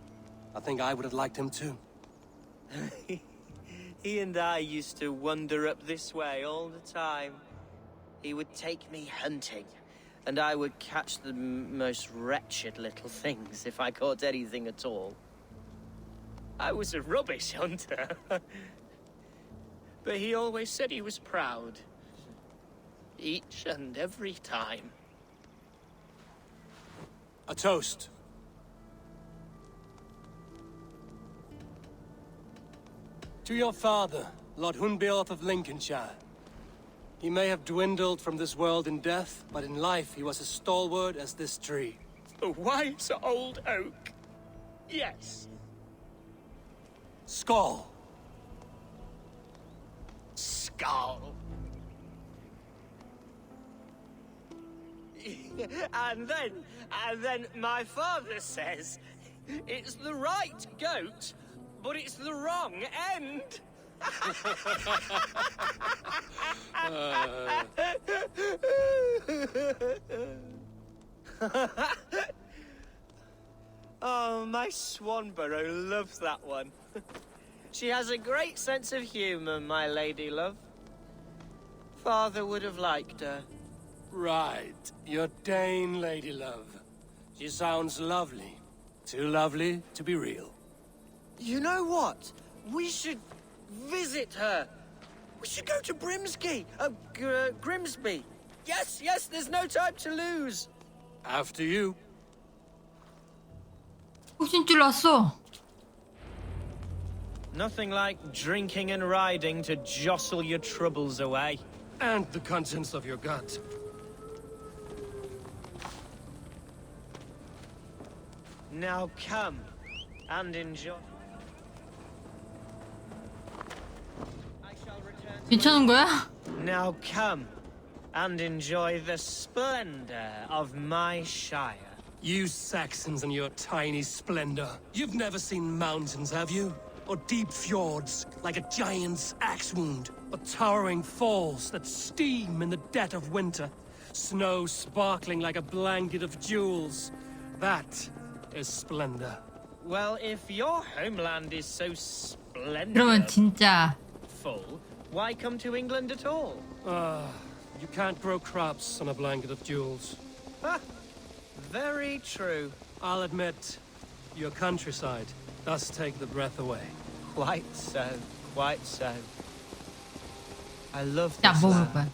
I think I would have liked him too. He and I used to wander up this way all the time. He would take me hunting, and I would catch the most wretched little things if I caught anything at all. I was a rubbish hunter. But he always said he was proud. Each and every time. A toast. To your father, Lord Hunbeorth of Lincolnshire. He may have dwindled from this world in death, but in life he was as stalwart as this tree. A wise old oak. Yes. Skull. Skull. And then my father says, it's the right goat, but it's the wrong end. Oh, my Swanborough loves that one. She has a great sense of humor, my lady love. Father would have liked her. Right, your Dane lady love. She sounds lovely. Too lovely to be real. You know what? We should visit her. We should go to Grimsby. Yes, there's no time to lose. After you. 혹신 줄 알았어. Nothing like drinking and riding to jostle your troubles away. And the contents of your gut. Now come and enjoy. 괜찮은 거야? Now come and enjoy the splendor of my shire. You Saxons and your tiny splendor. You've never seen mountains, have you? Or deep fjords, like a giant's axe wound. Or towering falls that steam in the dead of winter. Snow sparkling like a blanket of jewels. That is splendor. Well, if your homeland is so splendid, 그러면 진짜 full, why come to England at all? You can't grow crops on a blanket of jewels. Ah, very true. I'll admit, your countryside does take the breath away. Quite so. I love 야, this 먹을 land. 거야.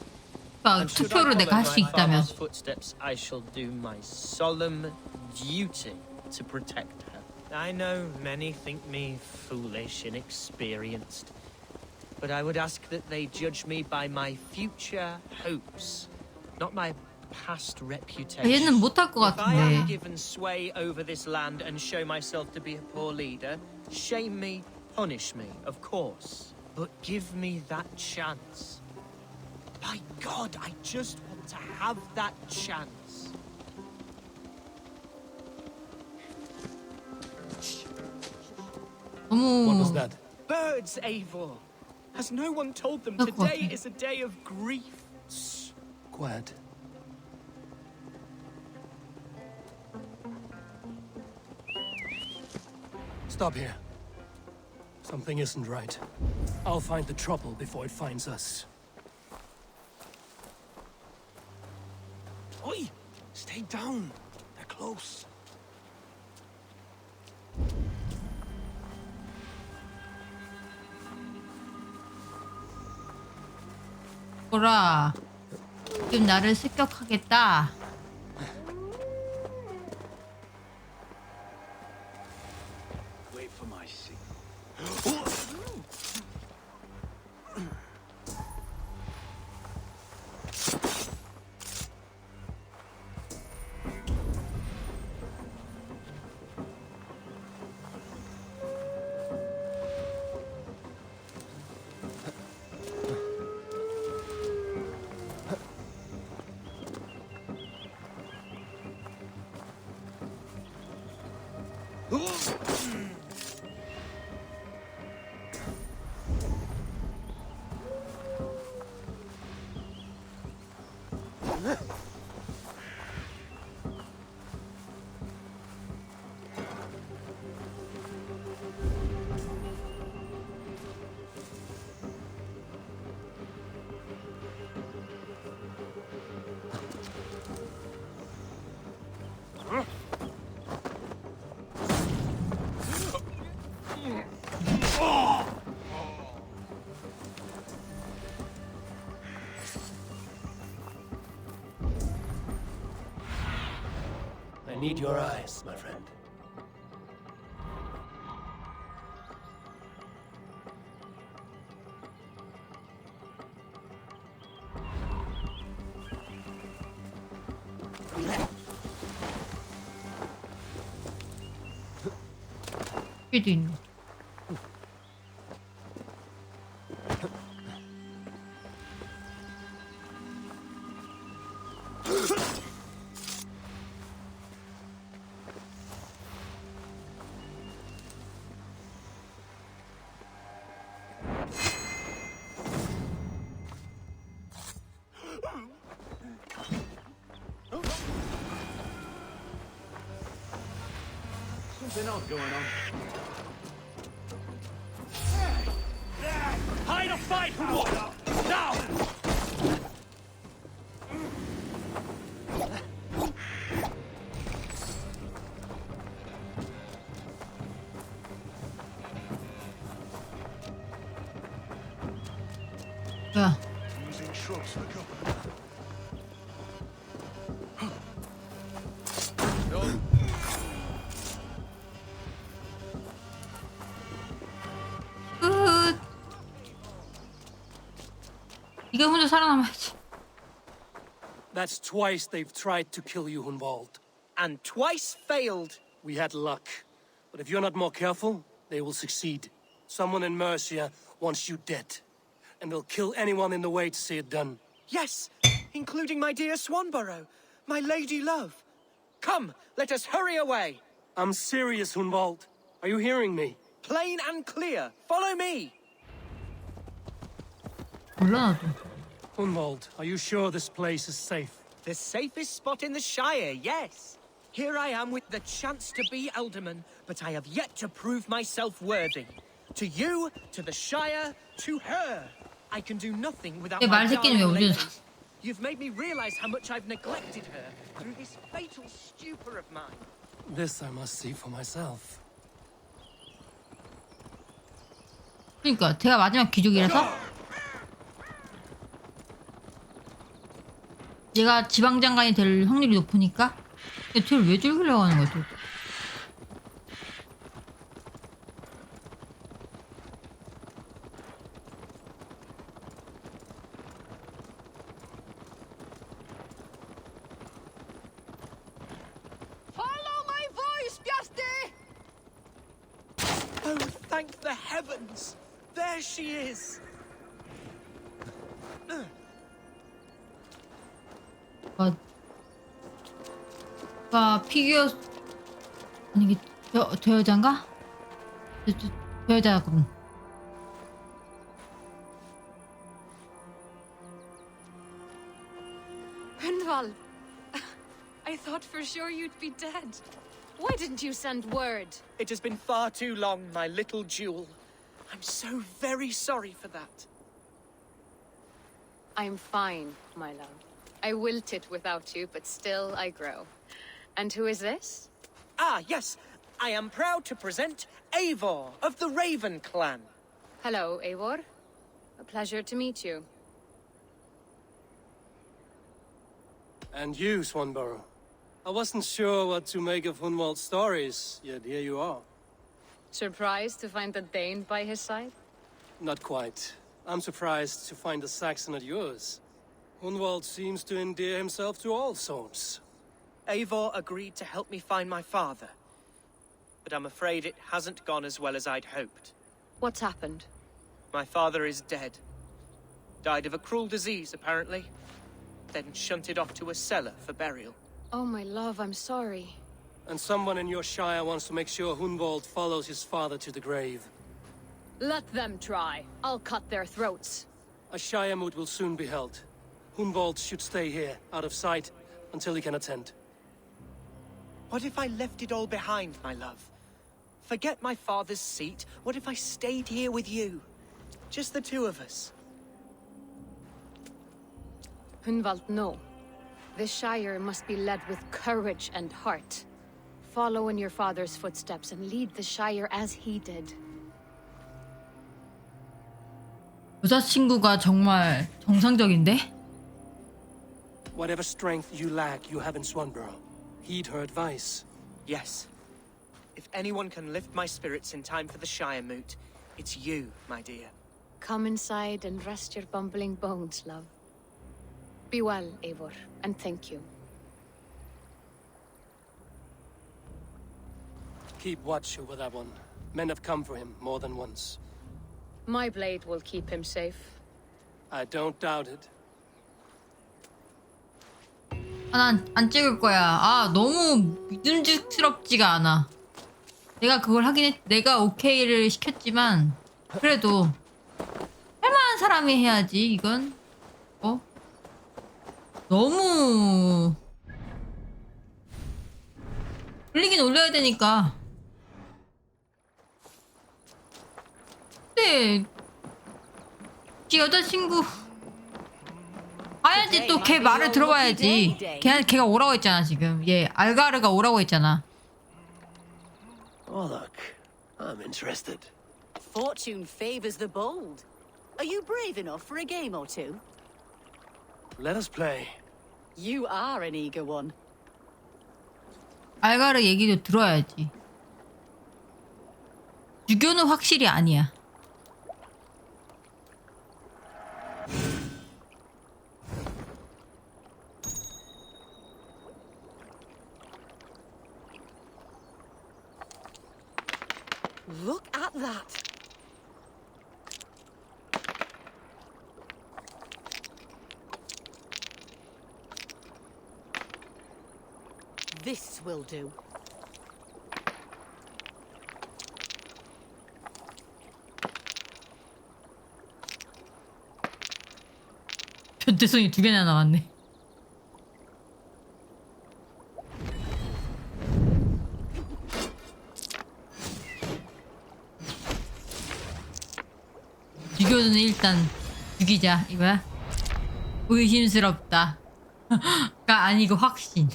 그러니까 And should 투표를 I 내가 할 follow 수 my 있다면 father's footsteps, I shall do my solemn duty to protect her. I know many think me foolish, inexperienced, but I would ask that they judge me by my future hopes, not my past reputation. 얘는 못할 것 If I am 같은데. given sway over this land and show myself to be a poor leader, shame me, punish me, of course. But give me that chance. By God, I just want to have that chance. What was that? Birds, Eivor. Has no one told them today is a day of grief? Quiet. Stop here. Something isn't right. I'll find the trouble before it finds us. Oi! Stay down. They're close. 보라. 지금 나를 습격하겠다. Wait for my signal. I need your eyes, my friend. 여기도 있네. Something else going on. Hide or fight! Now! 뭐야? Using shrubs for cover. 끝. 이게 혼자 살아남아야지. That's twice they've tried to kill you, Hunwald. And twice failed. We had luck. But if you're not more careful, they will succeed. Someone in Mercia wants you dead. And they'll kill anyone in the way to see it done. Yes, including my dear Swanborough, my lady love. Come, let us hurry away. I'm serious, Hunwald. Are you hearing me? Plain and clear. Follow me. 몰라 나도. Hunwald, are you sure this place is safe? The safest spot in the Shire, yes. Here I am with the chance to be Alderman, but I have yet to prove myself worthy. To you, to the Shire, to her. I can do nothing without my 말새끼는 왜 darling lady. 우주에서? You've made me realize how much I've neglected her through this fatal stupor of mine. This I must see for myself. 그러니까 제가 마지막 귀족이라서 얘가 지방장관이 될 확률이 높으니까 쟤를 왜 죽이려고 하는 거야? Oh, thank the heavens! There she is! 피규어 아니 이게 저 여잔가? 저 여자군. Hundwald, I thought for sure you'd be dead. Why didn't you send word? It has been far too long, my little jewel. I'm so very sorry for that. I'm fine, my love. I wilted without you, but still I grow. And who is this? Ah, yes. I am proud to present Eivor of the Raven Clan. Hello, Eivor. A pleasure to meet you. And you, Swanborough. I wasn't sure what to make of Hunwald's stories, yet here you are. Surprised to find the Dane by his side? Not quite. I'm surprised to find a Saxon at yours. Hunwald seems to endear himself to all sorts. Eivor agreed to help me find my father. But I'm afraid it hasn't gone as well as I'd hoped. What's happened? My father is dead. Died of a cruel disease, apparently. Then shunted off to a cellar for burial. Oh, my love, I'm sorry. And someone in your shire wants to make sure Hunwald follows his father to the grave. Let them try. I'll cut their throats. A shire moot will soon be held. Hunwald should stay here, out of sight, until he can attend. What if I left it all behind, my love? Forget my father's seat. What if I stayed here with you? Just the two of us. Hunwald, no. This Shire must be led with courage and heart. Follow in your father's footsteps and lead the Shire as he did. 여자친구가 정말 정상적인데? Whatever strength you lack, you have in Swanborough. Heed her advice. Yes. If anyone can lift my spirits in time for the Shire moot, it's you, my dear. Come inside and rest your bumbling bones, love. Be well, Eivor, and thank you. Keep watch over that one. Men have come for him more than once. My blade will keep him safe. I don't doubt it. 난 안 찍을 거야. 아, 너무 믿음직스럽지가 않아. 내가 그걸 하긴 내가 오케이를 시켰지만 그래도 할만한 사람이 해야지. 이건 너무 올리긴 올려야 되니까. 근데 지 여자친구 봐야지. 또 걔 말을 들어봐야지. 걔가 오라고 했잖아. 지금 얘 알가르가 오라고 했잖아. Oh, look. I'm interested. Fortune favors the bold. Are you brave enough for a game or two? Let us play. You are an eager one. 알가르 얘기도 들어야지. 유교는 확실히 아니야. Look at that. This will do. 변태성이 2개나 나왔네. 유교는 일단 죽이자 이거야? 의심스럽다. 가 아니고 확신.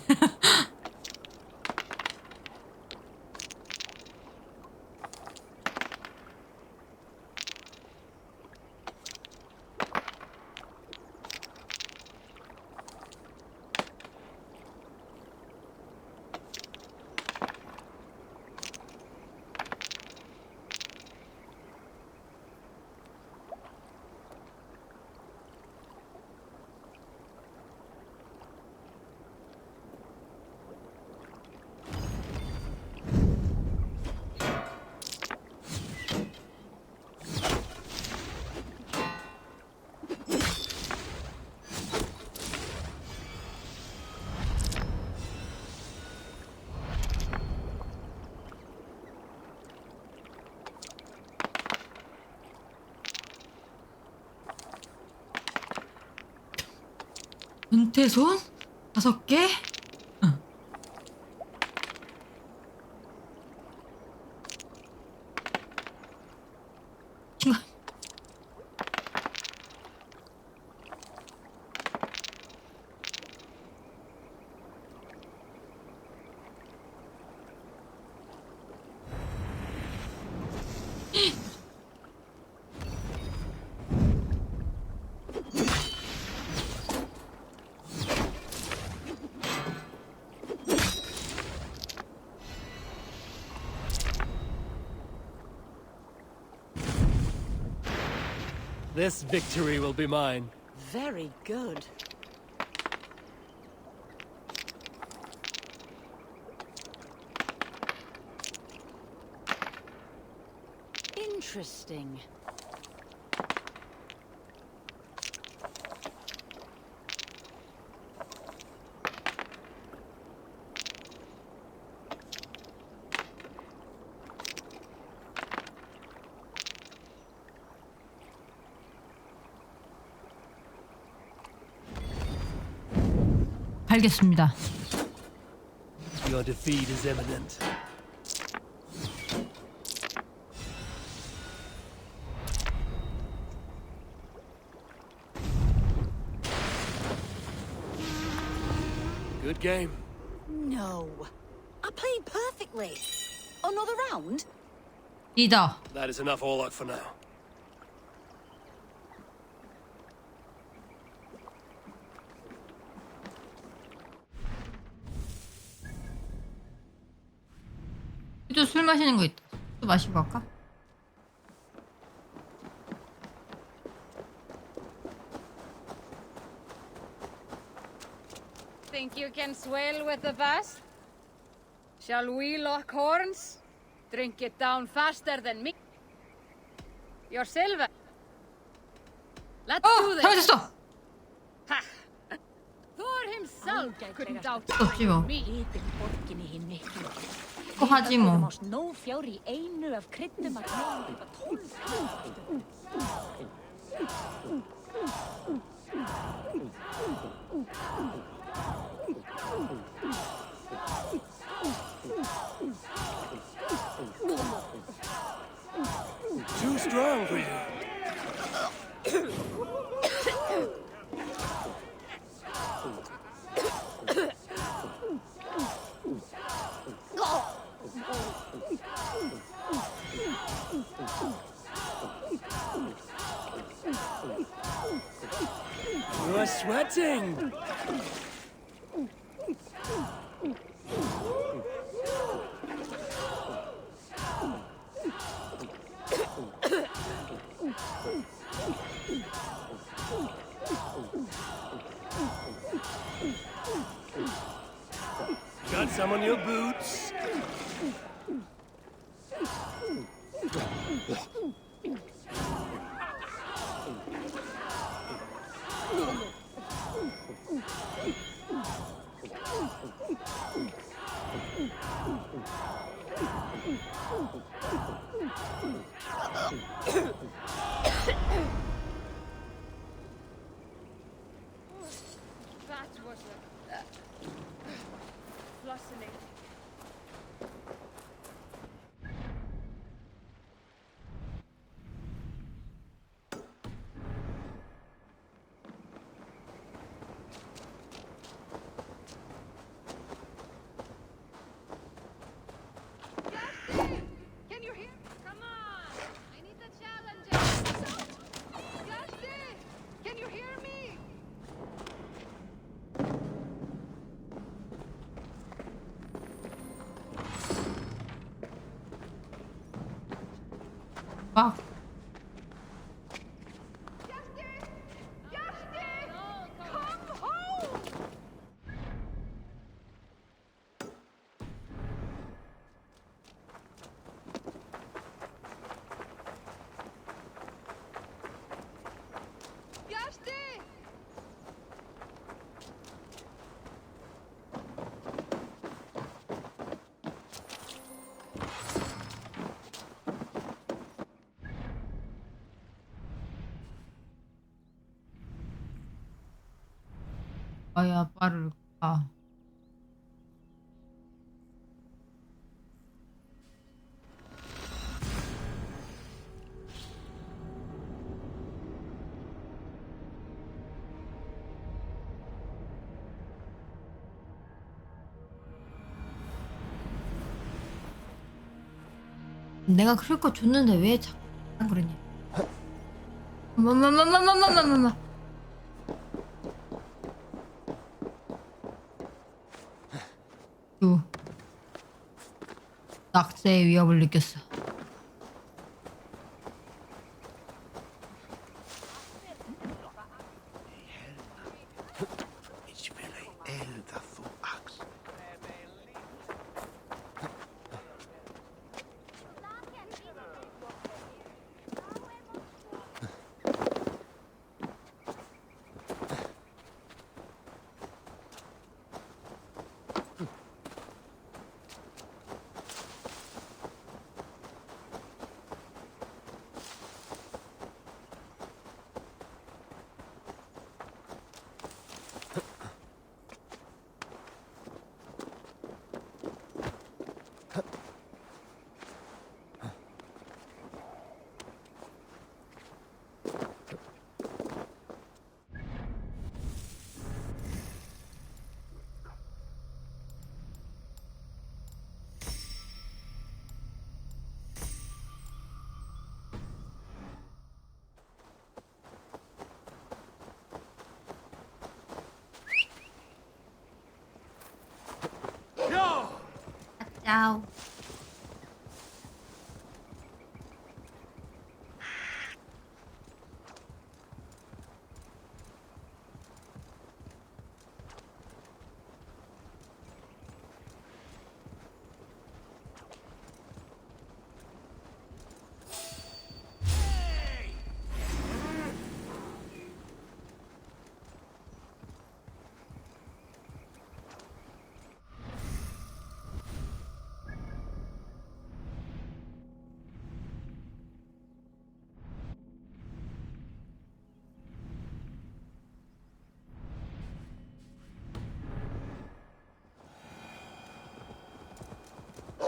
은퇴손? 5개? 응. 친구. This victory will be mine. Very good. Interesting. 알겠습니다. Your defeat is imminent. Good game. No. I played perfectly. Another round? 리더. That is enough all luck for now. 또 술 마시는 거 있다. 또 마시고 갈까? Think you can swell with the best? Shall we lock horns? Drink it down faster than me. Your silver. Let's do this. 잘못했어. Ha! Thor himself couldn't doubt 없지 뭐. me. 그거 하지 뭐. Nó fjár í einu af kryddum að kaupa 12. Too strong for you. You are sweating. Got some on your boots. That was fascinating. Can you hear? Come on! I need the challenger! Justin! Can you hear me? 막. Come home! Justin! 가야 빠를까? 내가 그럴 거 줬는데 왜 자꾸 안 그러냐? 마마마마마마마마마. 낙세의 위협을 느꼈어. 짜오.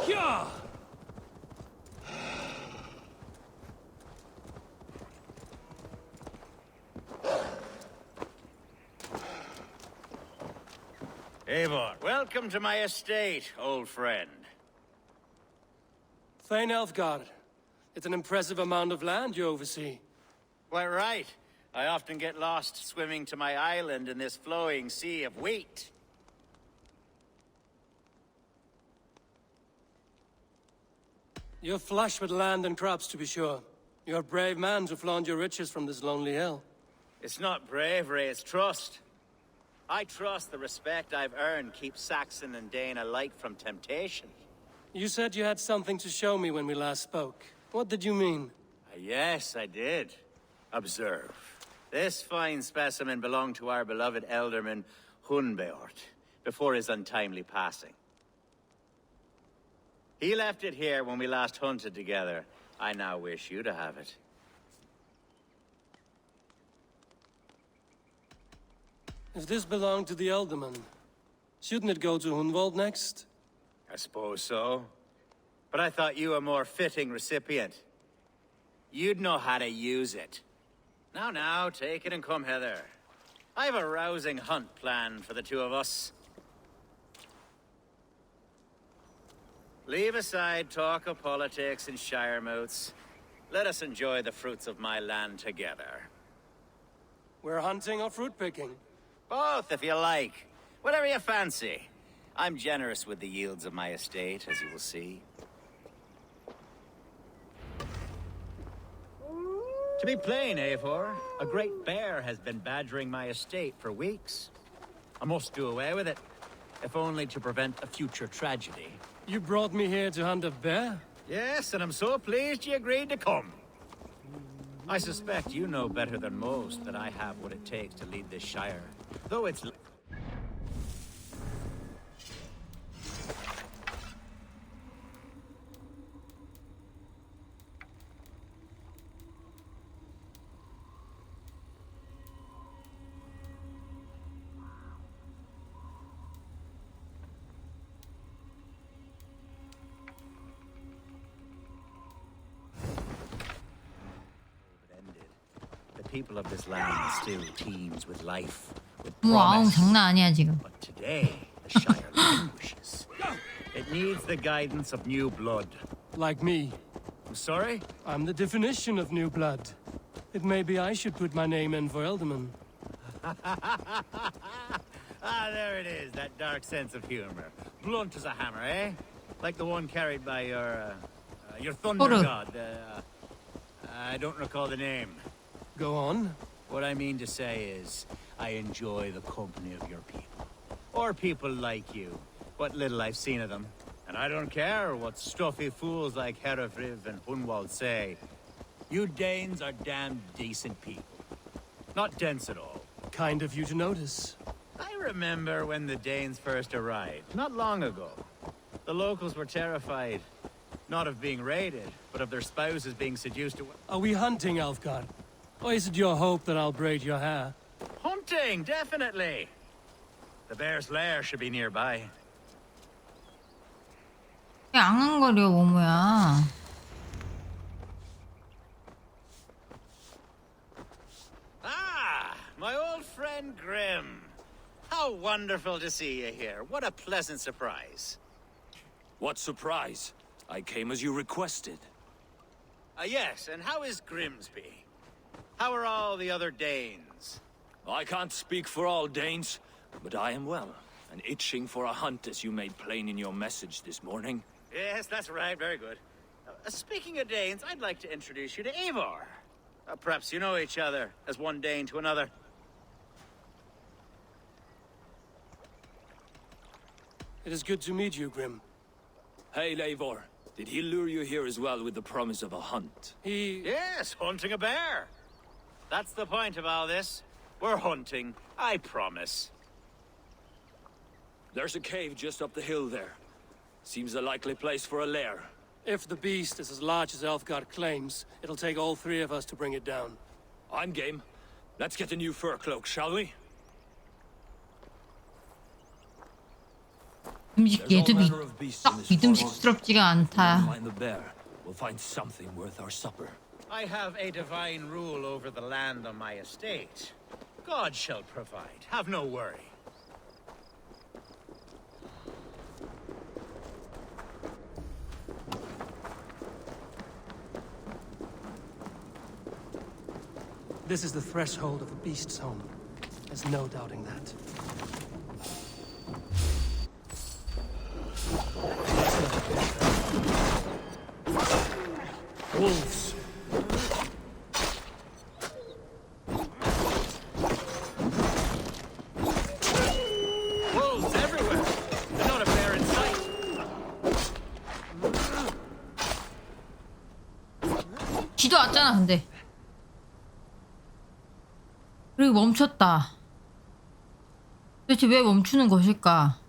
Yeah! Eivor, welcome to my estate, old friend. Thane Elfgard. It's an impressive amount of land you oversee. Quite right. I often get lost swimming to my island in this flowing sea of wheat. You're flush with land and crops, to be sure. You're a brave man to flaunt your riches from this lonely hill. It's not bravery, it's trust. I trust the respect I've earned keeps Saxon and Dane alike from temptation. You said you had something to show me when we last spoke. What did you mean? Yes, I did. Observe. This fine specimen belonged to our beloved elderman, Hunbeort, before his untimely passing. He left it here when we last hunted together. I now wish you to have it. If this belonged to the Elderman, shouldn't it go to Hunwald next? I suppose so. But I thought you a more fitting recipient. You'd know how to use it. Now, take it and come hither. I have a rousing hunt planned for the two of us. Leave aside talk of politics and shire moots. Let us enjoy the fruits of my land together. We're hunting or fruit picking? Both, if you like. Whatever you fancy. I'm generous with the yields of my estate, as you will see. To be plain, Eivor, a great bear has been badgering my estate for weeks. I must do away with it, if only to prevent a future tragedy. You brought me here to hunt a bear? Yes, and I'm so pleased you agreed to come. I suspect you know better than most that I have what it takes to lead this shire. Though it's... people of this land still teems with life, with 뭐 아웅 promise. 장난 아니야 지금. But today, the Shire languishes. It needs the guidance of new blood. Like me. I'm sorry? I'm the definition of new blood. It may be I should put my name in for Elderman. Ah, there it is, that dark sense of humor. Blunt as a hammer, eh? Like the one carried by your thunder Toru. god. I don't recall the name. Go on. What I mean to say is, I enjoy the company of your people. Or people like you. What little I've seen of them. And I don't care what stuffy fools like Herefriv and Hunwald say. You Danes are damn decent people. Not dense at all. Kind of you to notice. I remember when the Danes first arrived, not long ago. The locals were terrified, not of being raided, but of their spouses being seduced away. Are we hunting, Alfgard? Or is it your hope that I'll braid your hair? Hunting, definitely! The bear's lair should be nearby. 앙앙거려 모모야. Ah, my old friend Grim. How wonderful to see you here. What a pleasant surprise. What surprise? I came as you requested. Yes, and how is Grimsby? How are all the other Danes? I can't speak for all Danes, but I am well, and itching for a hunt as you made plain in your message this morning. Yes, that's right. Very good. Speaking of Danes, I'd like to introduce you to Eivor. Perhaps you know each other, as one Dane to another. It is good to meet you, Grim. Hey, Eivor. Did he lure you here as well with the promise of a hunt? Yes, hunting a bear. That's the point of all this. We're hunting, I promise. There's a cave just up the hill there. Seems a likely place for a lair. If the beast is as large as Elfgard claims, it'll take all three of us to bring it down. I'm game. Let's get a new fur cloak, shall we? 얘도 썩 믿음직스럽지가 않다. Find the bear. We'll find something worth our supper. I have a divine rule over the land on my estate. God shall provide. Have no worry. This is the threshold of the beast's home. There's no doubting that. Wolves. Wolves everywhere. There's not a bear in sight. 쥐도 왔잖아 근데. 그리고 멈췄다. 도대체 왜 멈추는 것일까?